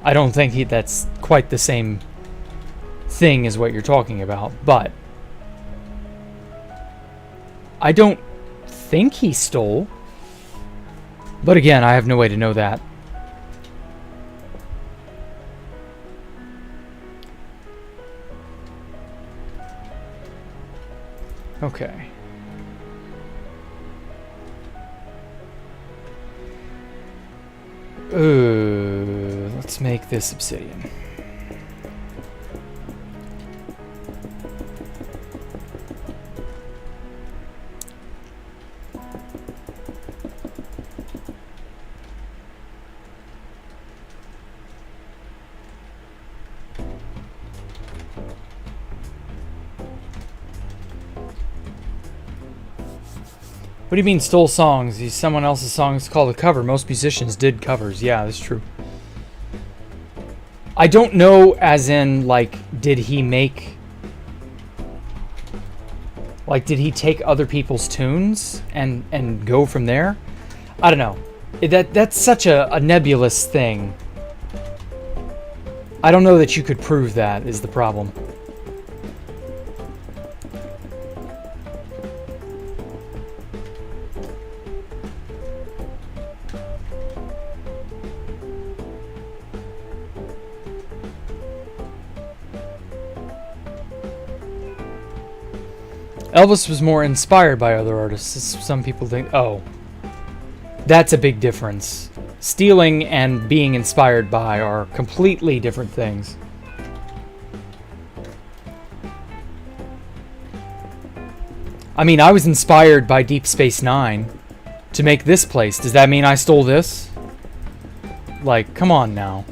I don't think that's quite the same thing as what you're talking about, but I don't think he stole. But again, I have no way to know that. Okay. Let's make this obsidian. What do you mean stole songs? These someone else's songs called a cover. Most musicians did covers. Yeah, that's true. I don't know as in, like, did he take other people's tunes and go from there? I don't know. That's such a nebulous thing. I don't know that you could prove that is the problem. Elvis was more inspired by other artists. Some people think, oh, that's a big difference. Stealing and being inspired by are completely different things. I mean, I was inspired by Deep Space Nine to make this place. Does that mean I stole this? Like, come on now.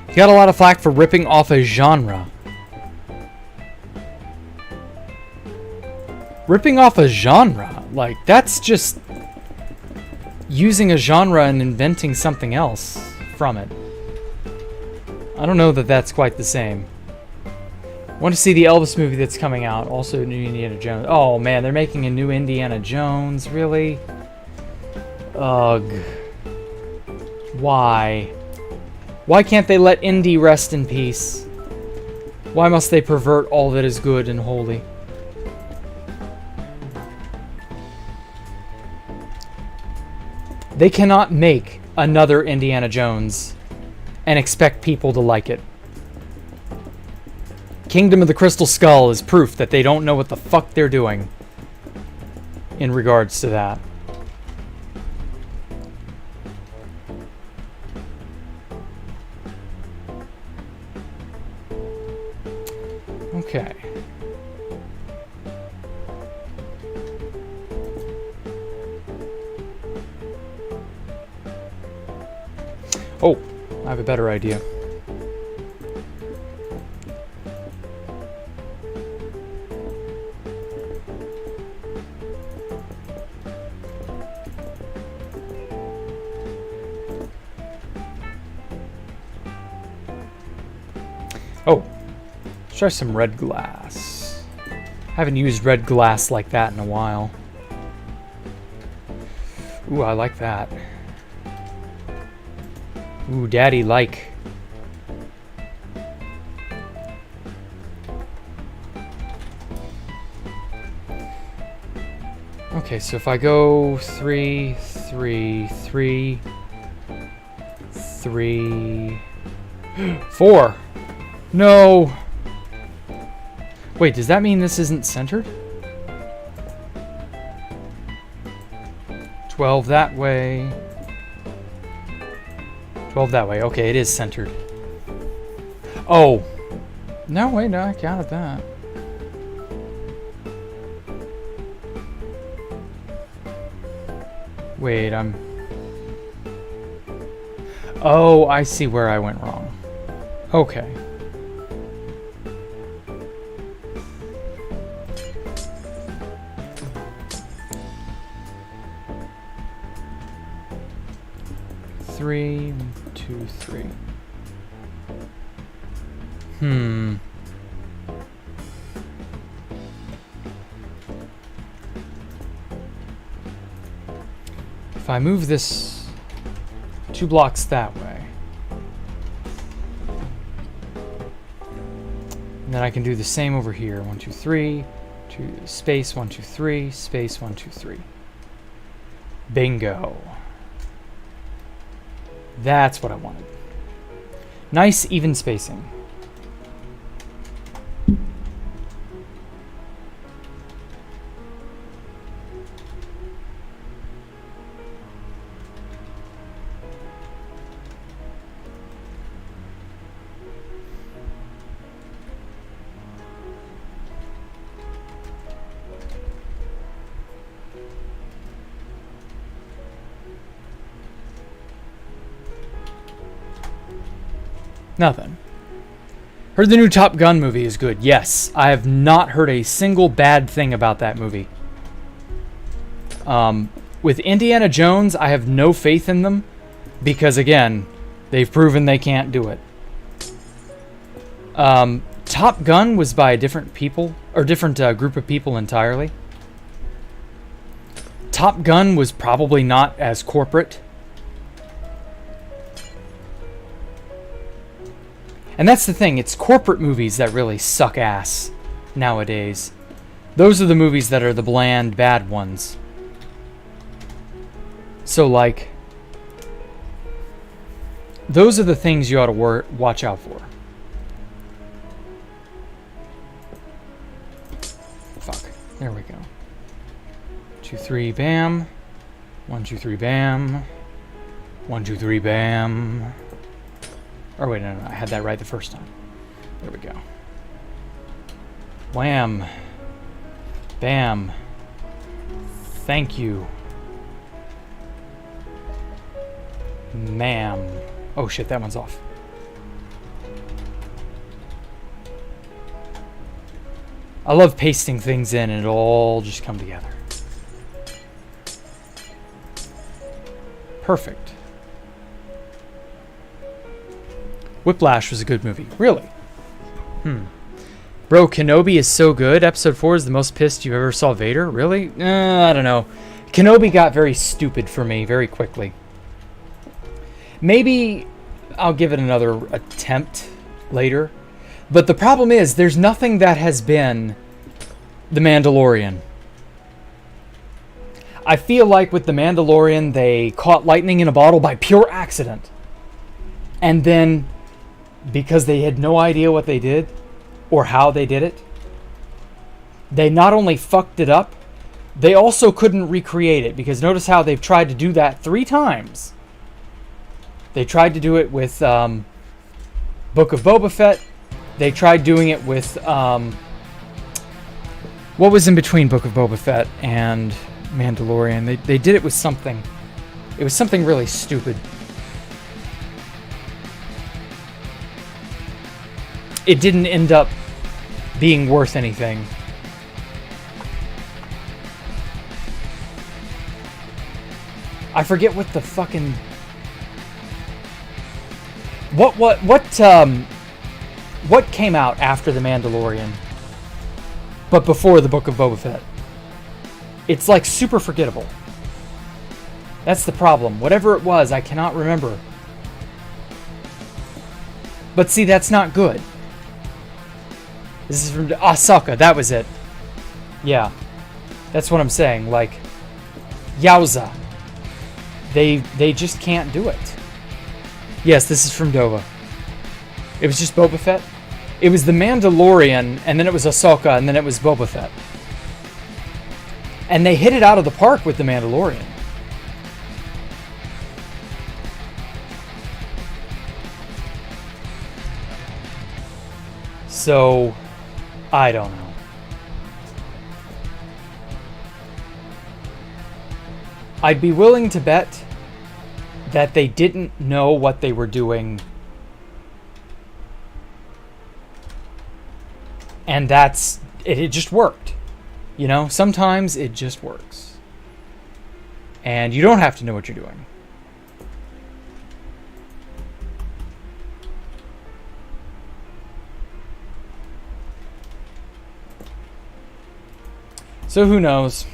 He got a lot of flack for ripping off a genre. Ripping off a genre? Like, that's just using a genre and inventing something else from it. I don't know that that's quite the same. I want to see the Elvis movie that's coming out. Also, new Indiana Jones. Oh, man, they're making a new Indiana Jones. Really? Ugh. Why? Why can't they let Indy rest in peace? Why must they pervert all that is good and holy? They cannot make another Indiana Jones and expect people to like it. Kingdom of the Crystal Skull is proof that they don't know what the fuck they're doing in regards to that. Okay. Oh, I have a better idea. Oh, let's try some red glass. Haven't used red glass like that in a while. Ooh, I like that. Ooh, daddy like. Okay, so if I go 3, 3, 3, 3, 4. No. Wait, does that mean this isn't centered? 12 that way. 12 that way. Okay, it is centered. Oh. No, wait, no, I counted that. Wait, Oh, I see where I went wrong. Okay. Three, 2, 3. If I move this 2 blocks that way, and then I can do the same over here. 1, 2, 3, space 1, 2, 3, space 1, 2, 3. Bingo. That's what I wanted. Nice even spacing. Nothing. Heard the new Top Gun movie is good. Yes, I have not heard a single bad thing about that movie. With Indiana Jones, I have no faith in them because, again, they've proven they can't do it. Top Gun was by a different people, or different group of people entirely. Top Gun was probably not as corporate. And that's the thing, it's corporate movies that really suck ass nowadays. Those are the movies that are the bland, bad ones. So, like, those are the things you ought to watch out for. Fuck. There we go. 2, 3, bam. 1, 2, 3, bam. 1, 2, 3, bam. Or wait, no, I had that right the first time. There we go. Wham. Bam. Thank you. Ma'am. Oh shit, that one's off. I love pasting things in and it'll all just come together. Perfect. Whiplash was a good movie. Really? Bro, Kenobi is so good. Episode 4 is the most pissed you ever saw Vader. Really? I don't know. Kenobi got very stupid for me very quickly. Maybe I'll give it another attempt later. But the problem is, there's nothing that has been The Mandalorian. I feel like with The Mandalorian, they caught lightning in a bottle by pure accident. And then, because they had no idea what they did, or how they did it, they not only fucked it up, they also couldn't recreate it. Because notice how they've tried to do that 3 times. They tried to do it with Book of Boba Fett. They tried doing it with... what was in between Book of Boba Fett and Mandalorian? They did it with something. It was something really stupid. It didn't end up being worth anything. I forget what the fucking... What came out after The Mandalorian, but before the Book of Boba Fett? It's like super forgettable. That's the problem. Whatever it was, I cannot remember. But see, that's not good. This is from Ahsoka. That was it. Yeah. That's what I'm saying. Like, yowza. They just can't do it. Yes, this is from Dova. It was just Boba Fett? It was The Mandalorian, and then it was Ahsoka, and then it was Boba Fett. And they hit it out of the park with The Mandalorian. So, I don't know. I'd be willing to bet that they didn't know what they were doing. And that's it. It just worked. You know, sometimes it just works. And you don't have to know what you're doing. So who knows?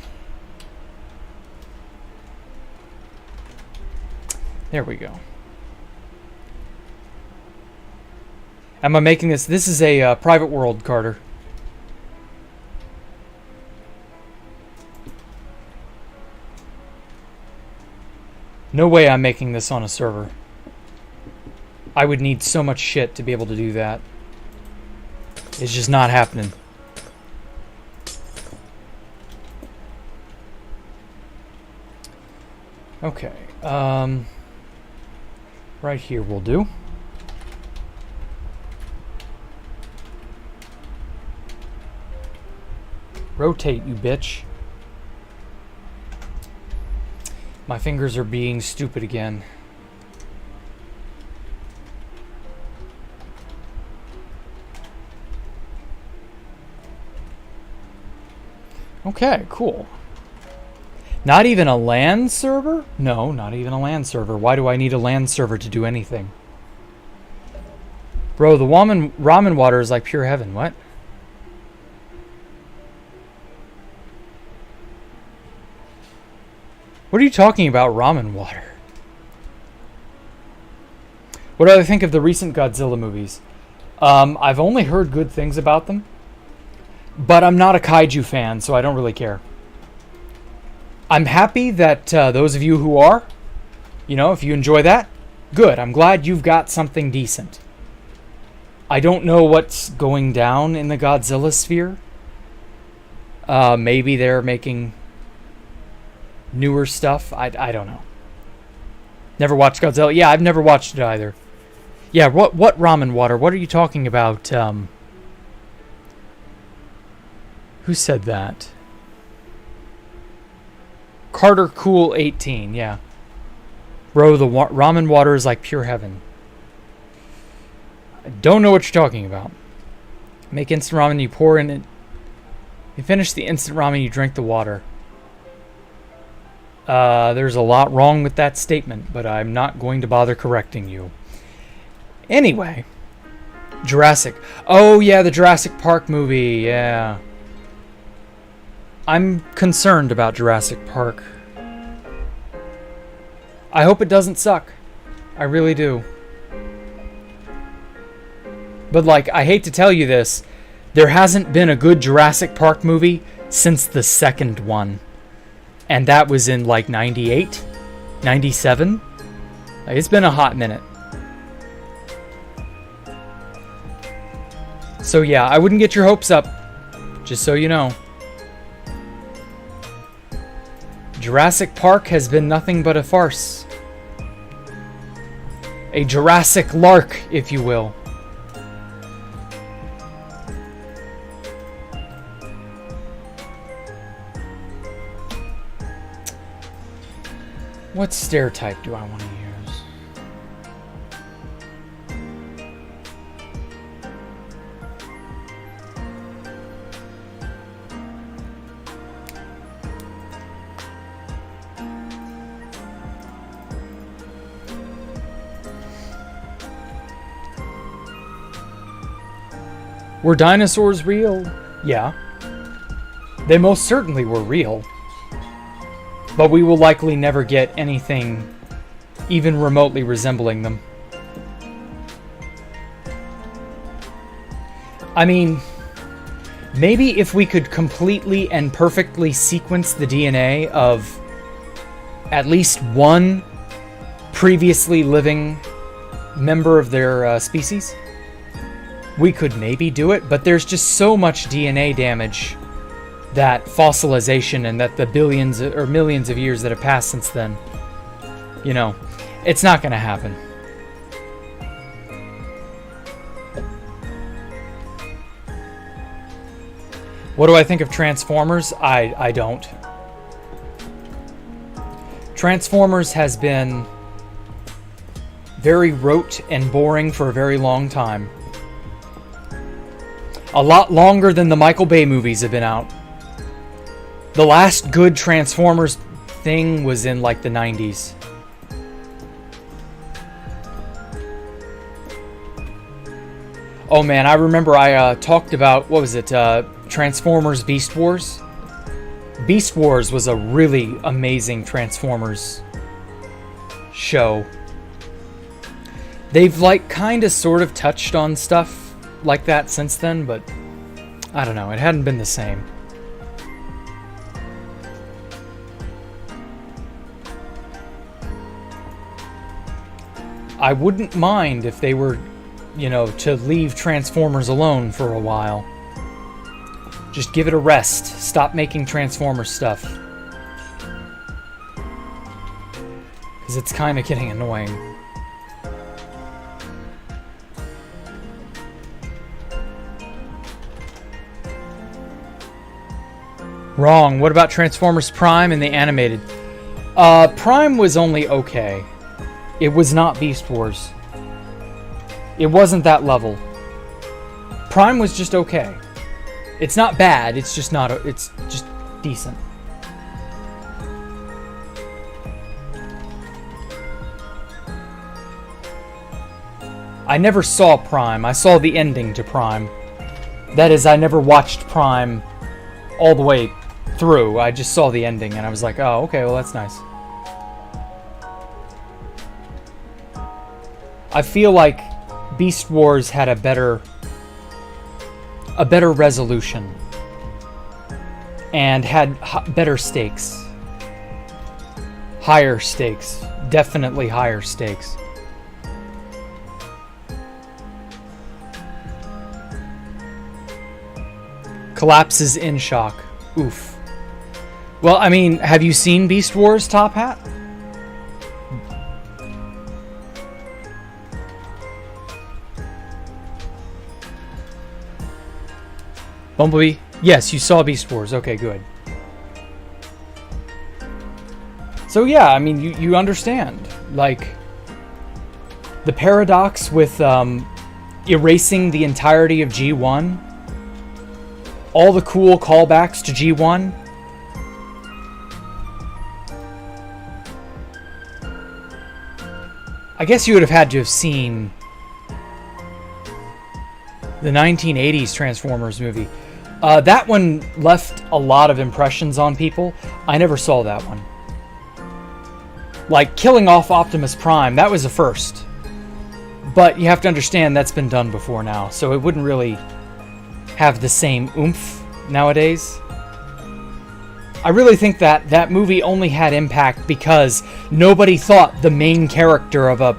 There we go. Am I making this? This is a private world, Carter. No way I'm making this on a server. I would need so much shit to be able to do that. It's just not happening. Okay. Right here will do. Rotate, you bitch. My fingers are being stupid again. Okay, cool. Not even a LAN server? No, not even a LAN server. Why do I need a LAN server to do anything? Bro, the ramen water is like pure heaven. What? What are you talking about, ramen water? What do I think of the recent Godzilla movies? I've only heard good things about them. But I'm not a kaiju fan, so I don't really care. I'm happy that those of you who are, you know, if you enjoy that, good. I'm glad you've got something decent. I don't know what's going down in the Godzilla sphere. Maybe they're making newer stuff. I don't know. Never watched Godzilla. Yeah, I've never watched it either. Yeah, what ramen water? What are you talking about? Who said that? Carter Cool 18, yeah. Bro, the ramen water is like pure heaven. I don't know what you're talking about. Make instant ramen, you pour in it. You finish the instant ramen, you drink the water. There's a lot wrong with that statement, but I'm not going to bother correcting you. Anyway. Jurassic. Oh, yeah, the Jurassic Park movie, yeah. I'm concerned about Jurassic Park. I hope it doesn't suck. I really do. But, like, I hate to tell you this, there hasn't been a good Jurassic Park movie since the second one. And that was in, like, 98? 97? Like, it's been a hot minute. So, yeah, I wouldn't get your hopes up. Just so you know. Jurassic Park has been nothing but a farce. A Jurassic lark, if you will. What stair type do I want to use? Were dinosaurs real? Yeah. They most certainly were real. But we will likely never get anything even remotely resembling them. I mean, maybe if we could completely and perfectly sequence the DNA of at least one previously living member of their species, we could maybe do it, but there's just so much DNA damage that fossilization and that the billions or millions of years that have passed since then, you know, it's not going to happen. What do I think of Transformers? I don't. Transformers has been very rote and boring for a very long time. A lot longer than the Michael Bay movies have been out. The last good Transformers thing was in like the 90s. Oh man, I remember I talked about, what was it, Transformers Beast Wars? Beast Wars was a really amazing Transformers show. They've like kind of sort of touched on stuff like that since then, but I don't know, it hadn't been the same. I wouldn't mind if they were, you know, to leave Transformers alone for a while. Just give it a rest. Stop making Transformers stuff. Because it's kind of getting annoying. Wrong. What about Transformers Prime and the animated? Prime was only okay. It was not Beast Wars. It wasn't that level. Prime was just okay. It's not bad, it's just not, it's just decent. I never saw Prime. I saw the ending to Prime. That is, I never watched Prime all the way through. I just saw the ending and I was like, oh, okay, well that's nice. I feel like Beast Wars had a better resolution and had better stakes. Higher stakes. Definitely higher stakes. Collapses in shock. Oof. Well, I mean, have you seen Beast Wars, Top Hat? Bumblebee? Yes, you saw Beast Wars. Okay, good. So yeah, I mean, you understand. Like, the paradox with erasing the entirety of G1. All the cool callbacks to G1. I guess you would have had to have seen the 1980s Transformers movie. That one left a lot of impressions on people. I never saw that one. Like, killing off Optimus Prime, that was a first. But you have to understand that's been done before now, so it wouldn't really have the same oomph nowadays. I really think that that movie only had impact because nobody thought the main character of a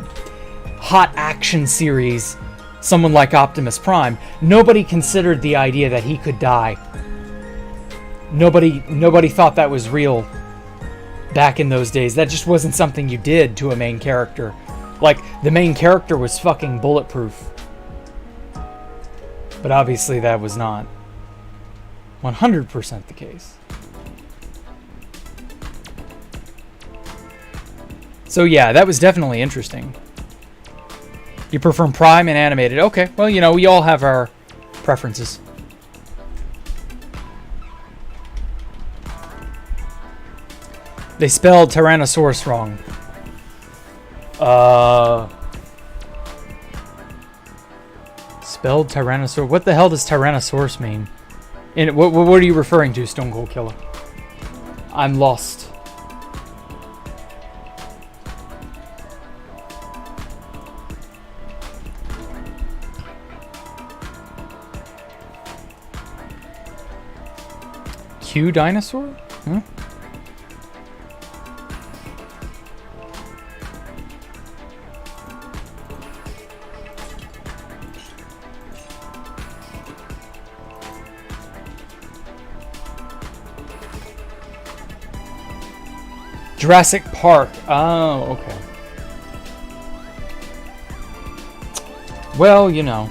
hot action series, someone like Optimus Prime, nobody considered the idea that he could die. Nobody thought that was real back in those days. That just wasn't something you did to a main character. Like, the main character was fucking bulletproof. But obviously that was not 100% the case. So yeah, that was definitely interesting. You prefer Prime and animated. Okay, well, you know, we all have our preferences. They spelled Tyrannosaurus wrong. Spelled Tyrannosaurus. What the hell does Tyrannosaurus mean? And what are you referring to, Stone Cold Killer? I'm lost. Q dinosaur? Huh? Jurassic Park. Oh, okay. Well, you know.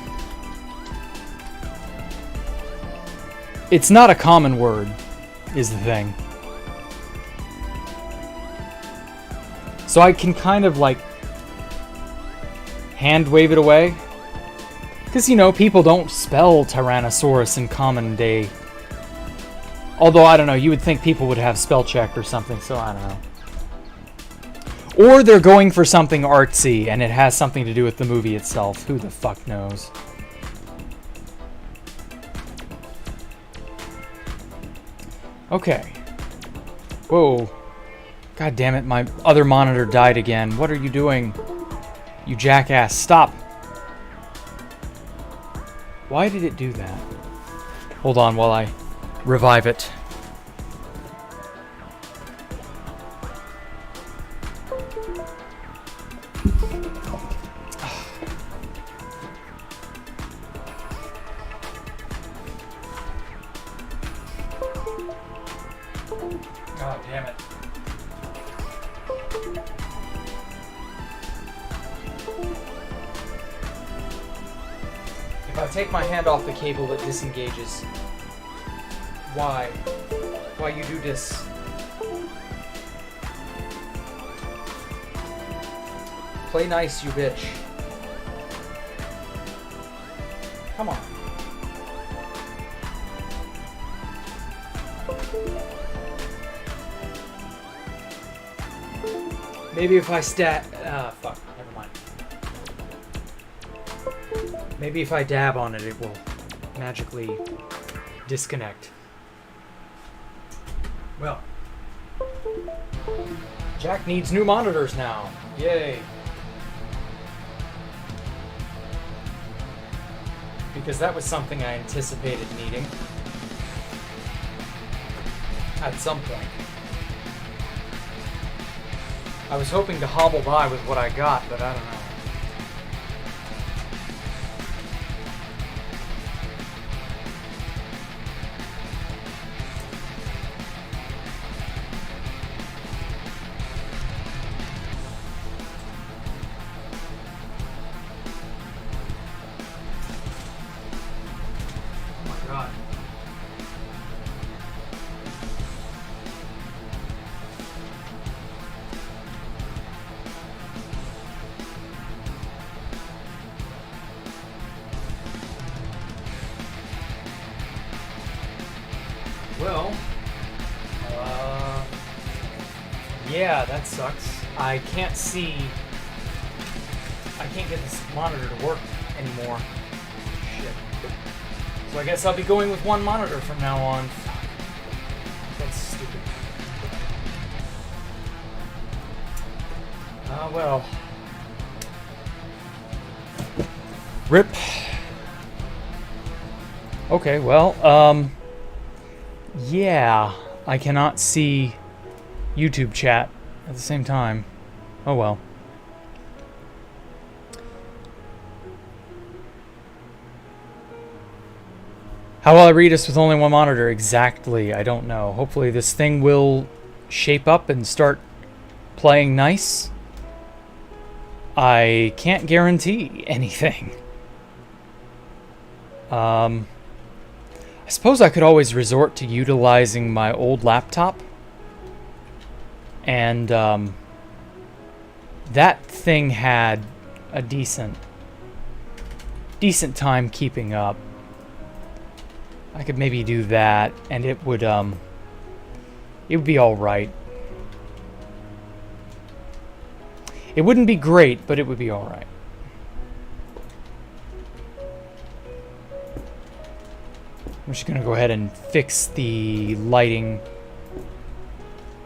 It's not a common word, is the thing. So I can kind of like hand wave it away. Because, you know, people don't spell Tyrannosaurus in common day. Although, I don't know, you would think people would have spell check or something, so I don't know. Or they're going for something artsy, and it has something to do with the movie itself. Who the fuck knows? Okay. Whoa. God damn it, my other monitor died again. What are you doing? You jackass, stop! Why did it do that? Hold on while I revive it. God damn it. If I take my hand off the cable, it disengages. Why? Why you do this? Play nice, you bitch. Come on. Maybe if I fuck, never mind. Maybe if I dab on it, it will magically disconnect. Well, Jack needs new monitors now. Yay. Because that was something I anticipated needing at some point. I was hoping to hobble by with what I got, but I don't know. Oh my God. Well, yeah, that sucks. I can't see. I can't get this monitor to work anymore. Shit. So I guess I'll be going with one monitor from now on. Fuck. That's stupid. Ah, well. RIP. Okay, well, yeah, I cannot see YouTube chat at the same time. Oh well. How will I read this with only one monitor? Exactly, I don't know. Hopefully this thing will shape up and start playing nice. I can't guarantee anything. I suppose I could always resort to utilizing my old laptop. And that thing had a decent time keeping up. I could maybe do that and it would be all right. It wouldn't be great, but it would be all right. I'm just going to go ahead and fix the lighting.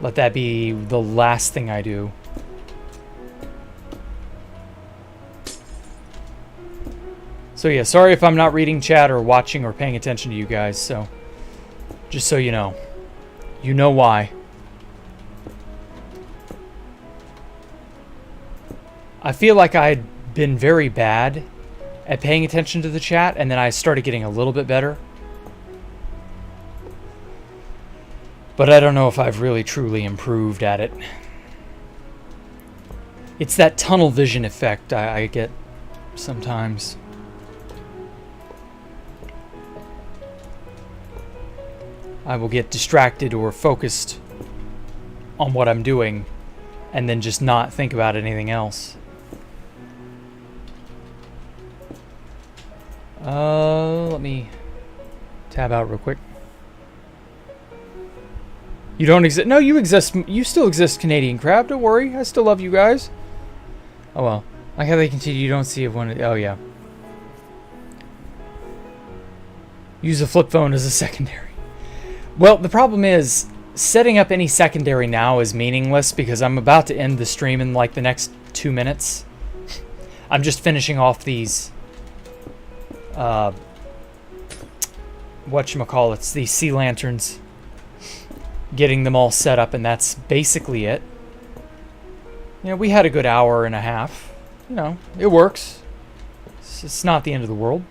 Let that be the last thing I do. So yeah, sorry if I'm not reading chat or watching or paying attention to you guys, so just so you know. You know why. I feel like I'd been very bad at paying attention to the chat, and then I started getting a little bit better. But I don't know if I've really truly improved at it. It's that tunnel vision effect I get sometimes. I will get distracted or focused on what I'm doing and then just not think about anything else. Let me tab out real quick. You don't exist. No, you exist. You still exist, Canadian Crab. Don't worry. I still love you guys. Oh well. Like how they continue. You don't see if one. Oh yeah. Use a flip phone as a secondary. Well, the problem is setting up any secondary now is meaningless because I'm about to end the stream in like the next 2 minutes. I'm just finishing off these. Whatchamacallits, these sea lanterns. Getting them all set up, and that's basically it. You know, we had a good hour and a half. You know, it works. It's not the end of the world.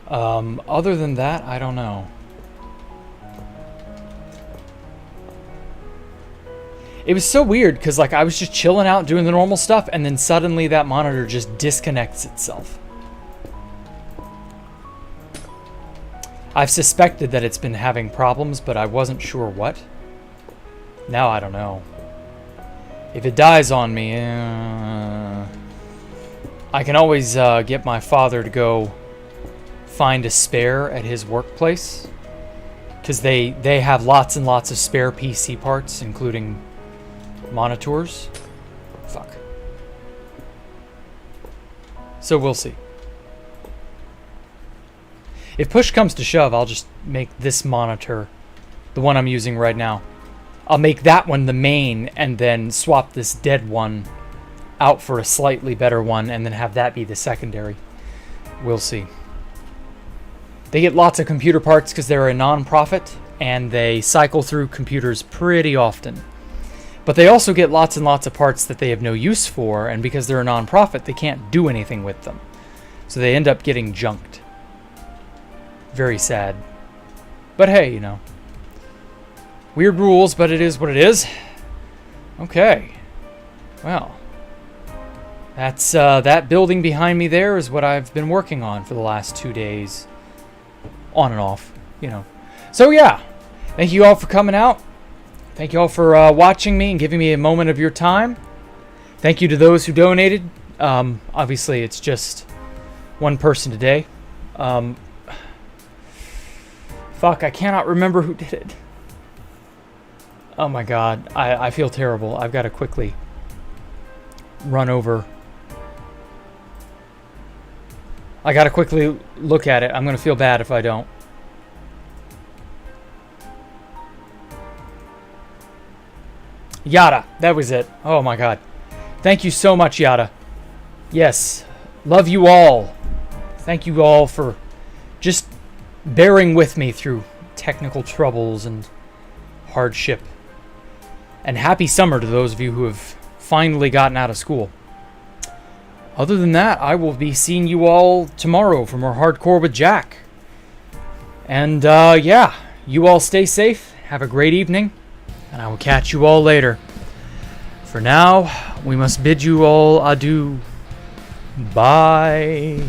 Other than that, I don't know. It was so weird, because like I was just chilling out doing the normal stuff, and then suddenly that monitor just disconnects itself. I've suspected that it's been having problems, but I wasn't sure what. Now I don't know. If it dies on me, I can always get my father to go find a spare at his workplace. Because they have lots and lots of spare PC parts, including monitors. Fuck. So we'll see. If push comes to shove, I'll just make this monitor, the one I'm using right now, I'll make that one the main and then swap this dead one out for a slightly better one and then have that be the secondary. We'll see. They get lots of computer parts because they're a non-profit and they cycle through computers pretty often. But they also get lots and lots of parts that they have no use for, and because they're a non-profit, they can't do anything with them. So they end up getting junked. Very sad. But hey, you know. Weird rules, but it is what it is. Okay. Well. That's, that building behind me there is what I've been working on for the last 2 days. On and off, you know. So yeah. Thank you all for coming out. Thank you all for watching me and giving me a moment of your time. Thank you to those who donated. Obviously, it's just one person today. Fuck, I cannot remember who did it. Oh my god, I feel terrible. I've got to quickly run over. I got to quickly look at it. I'm going to feel bad if I don't. Yada, that was it. Oh my god. Thank you so much, Yada. Yes, love you all. Thank you all for just bearing with me through technical troubles and hardship. And happy summer to those of you who have finally gotten out of school. Other than that, I will be seeing you all tomorrow for more Hardcore with Jack. And yeah, you all stay safe. Have a great evening. And I will catch you all later. For now, we must bid you all adieu. Bye.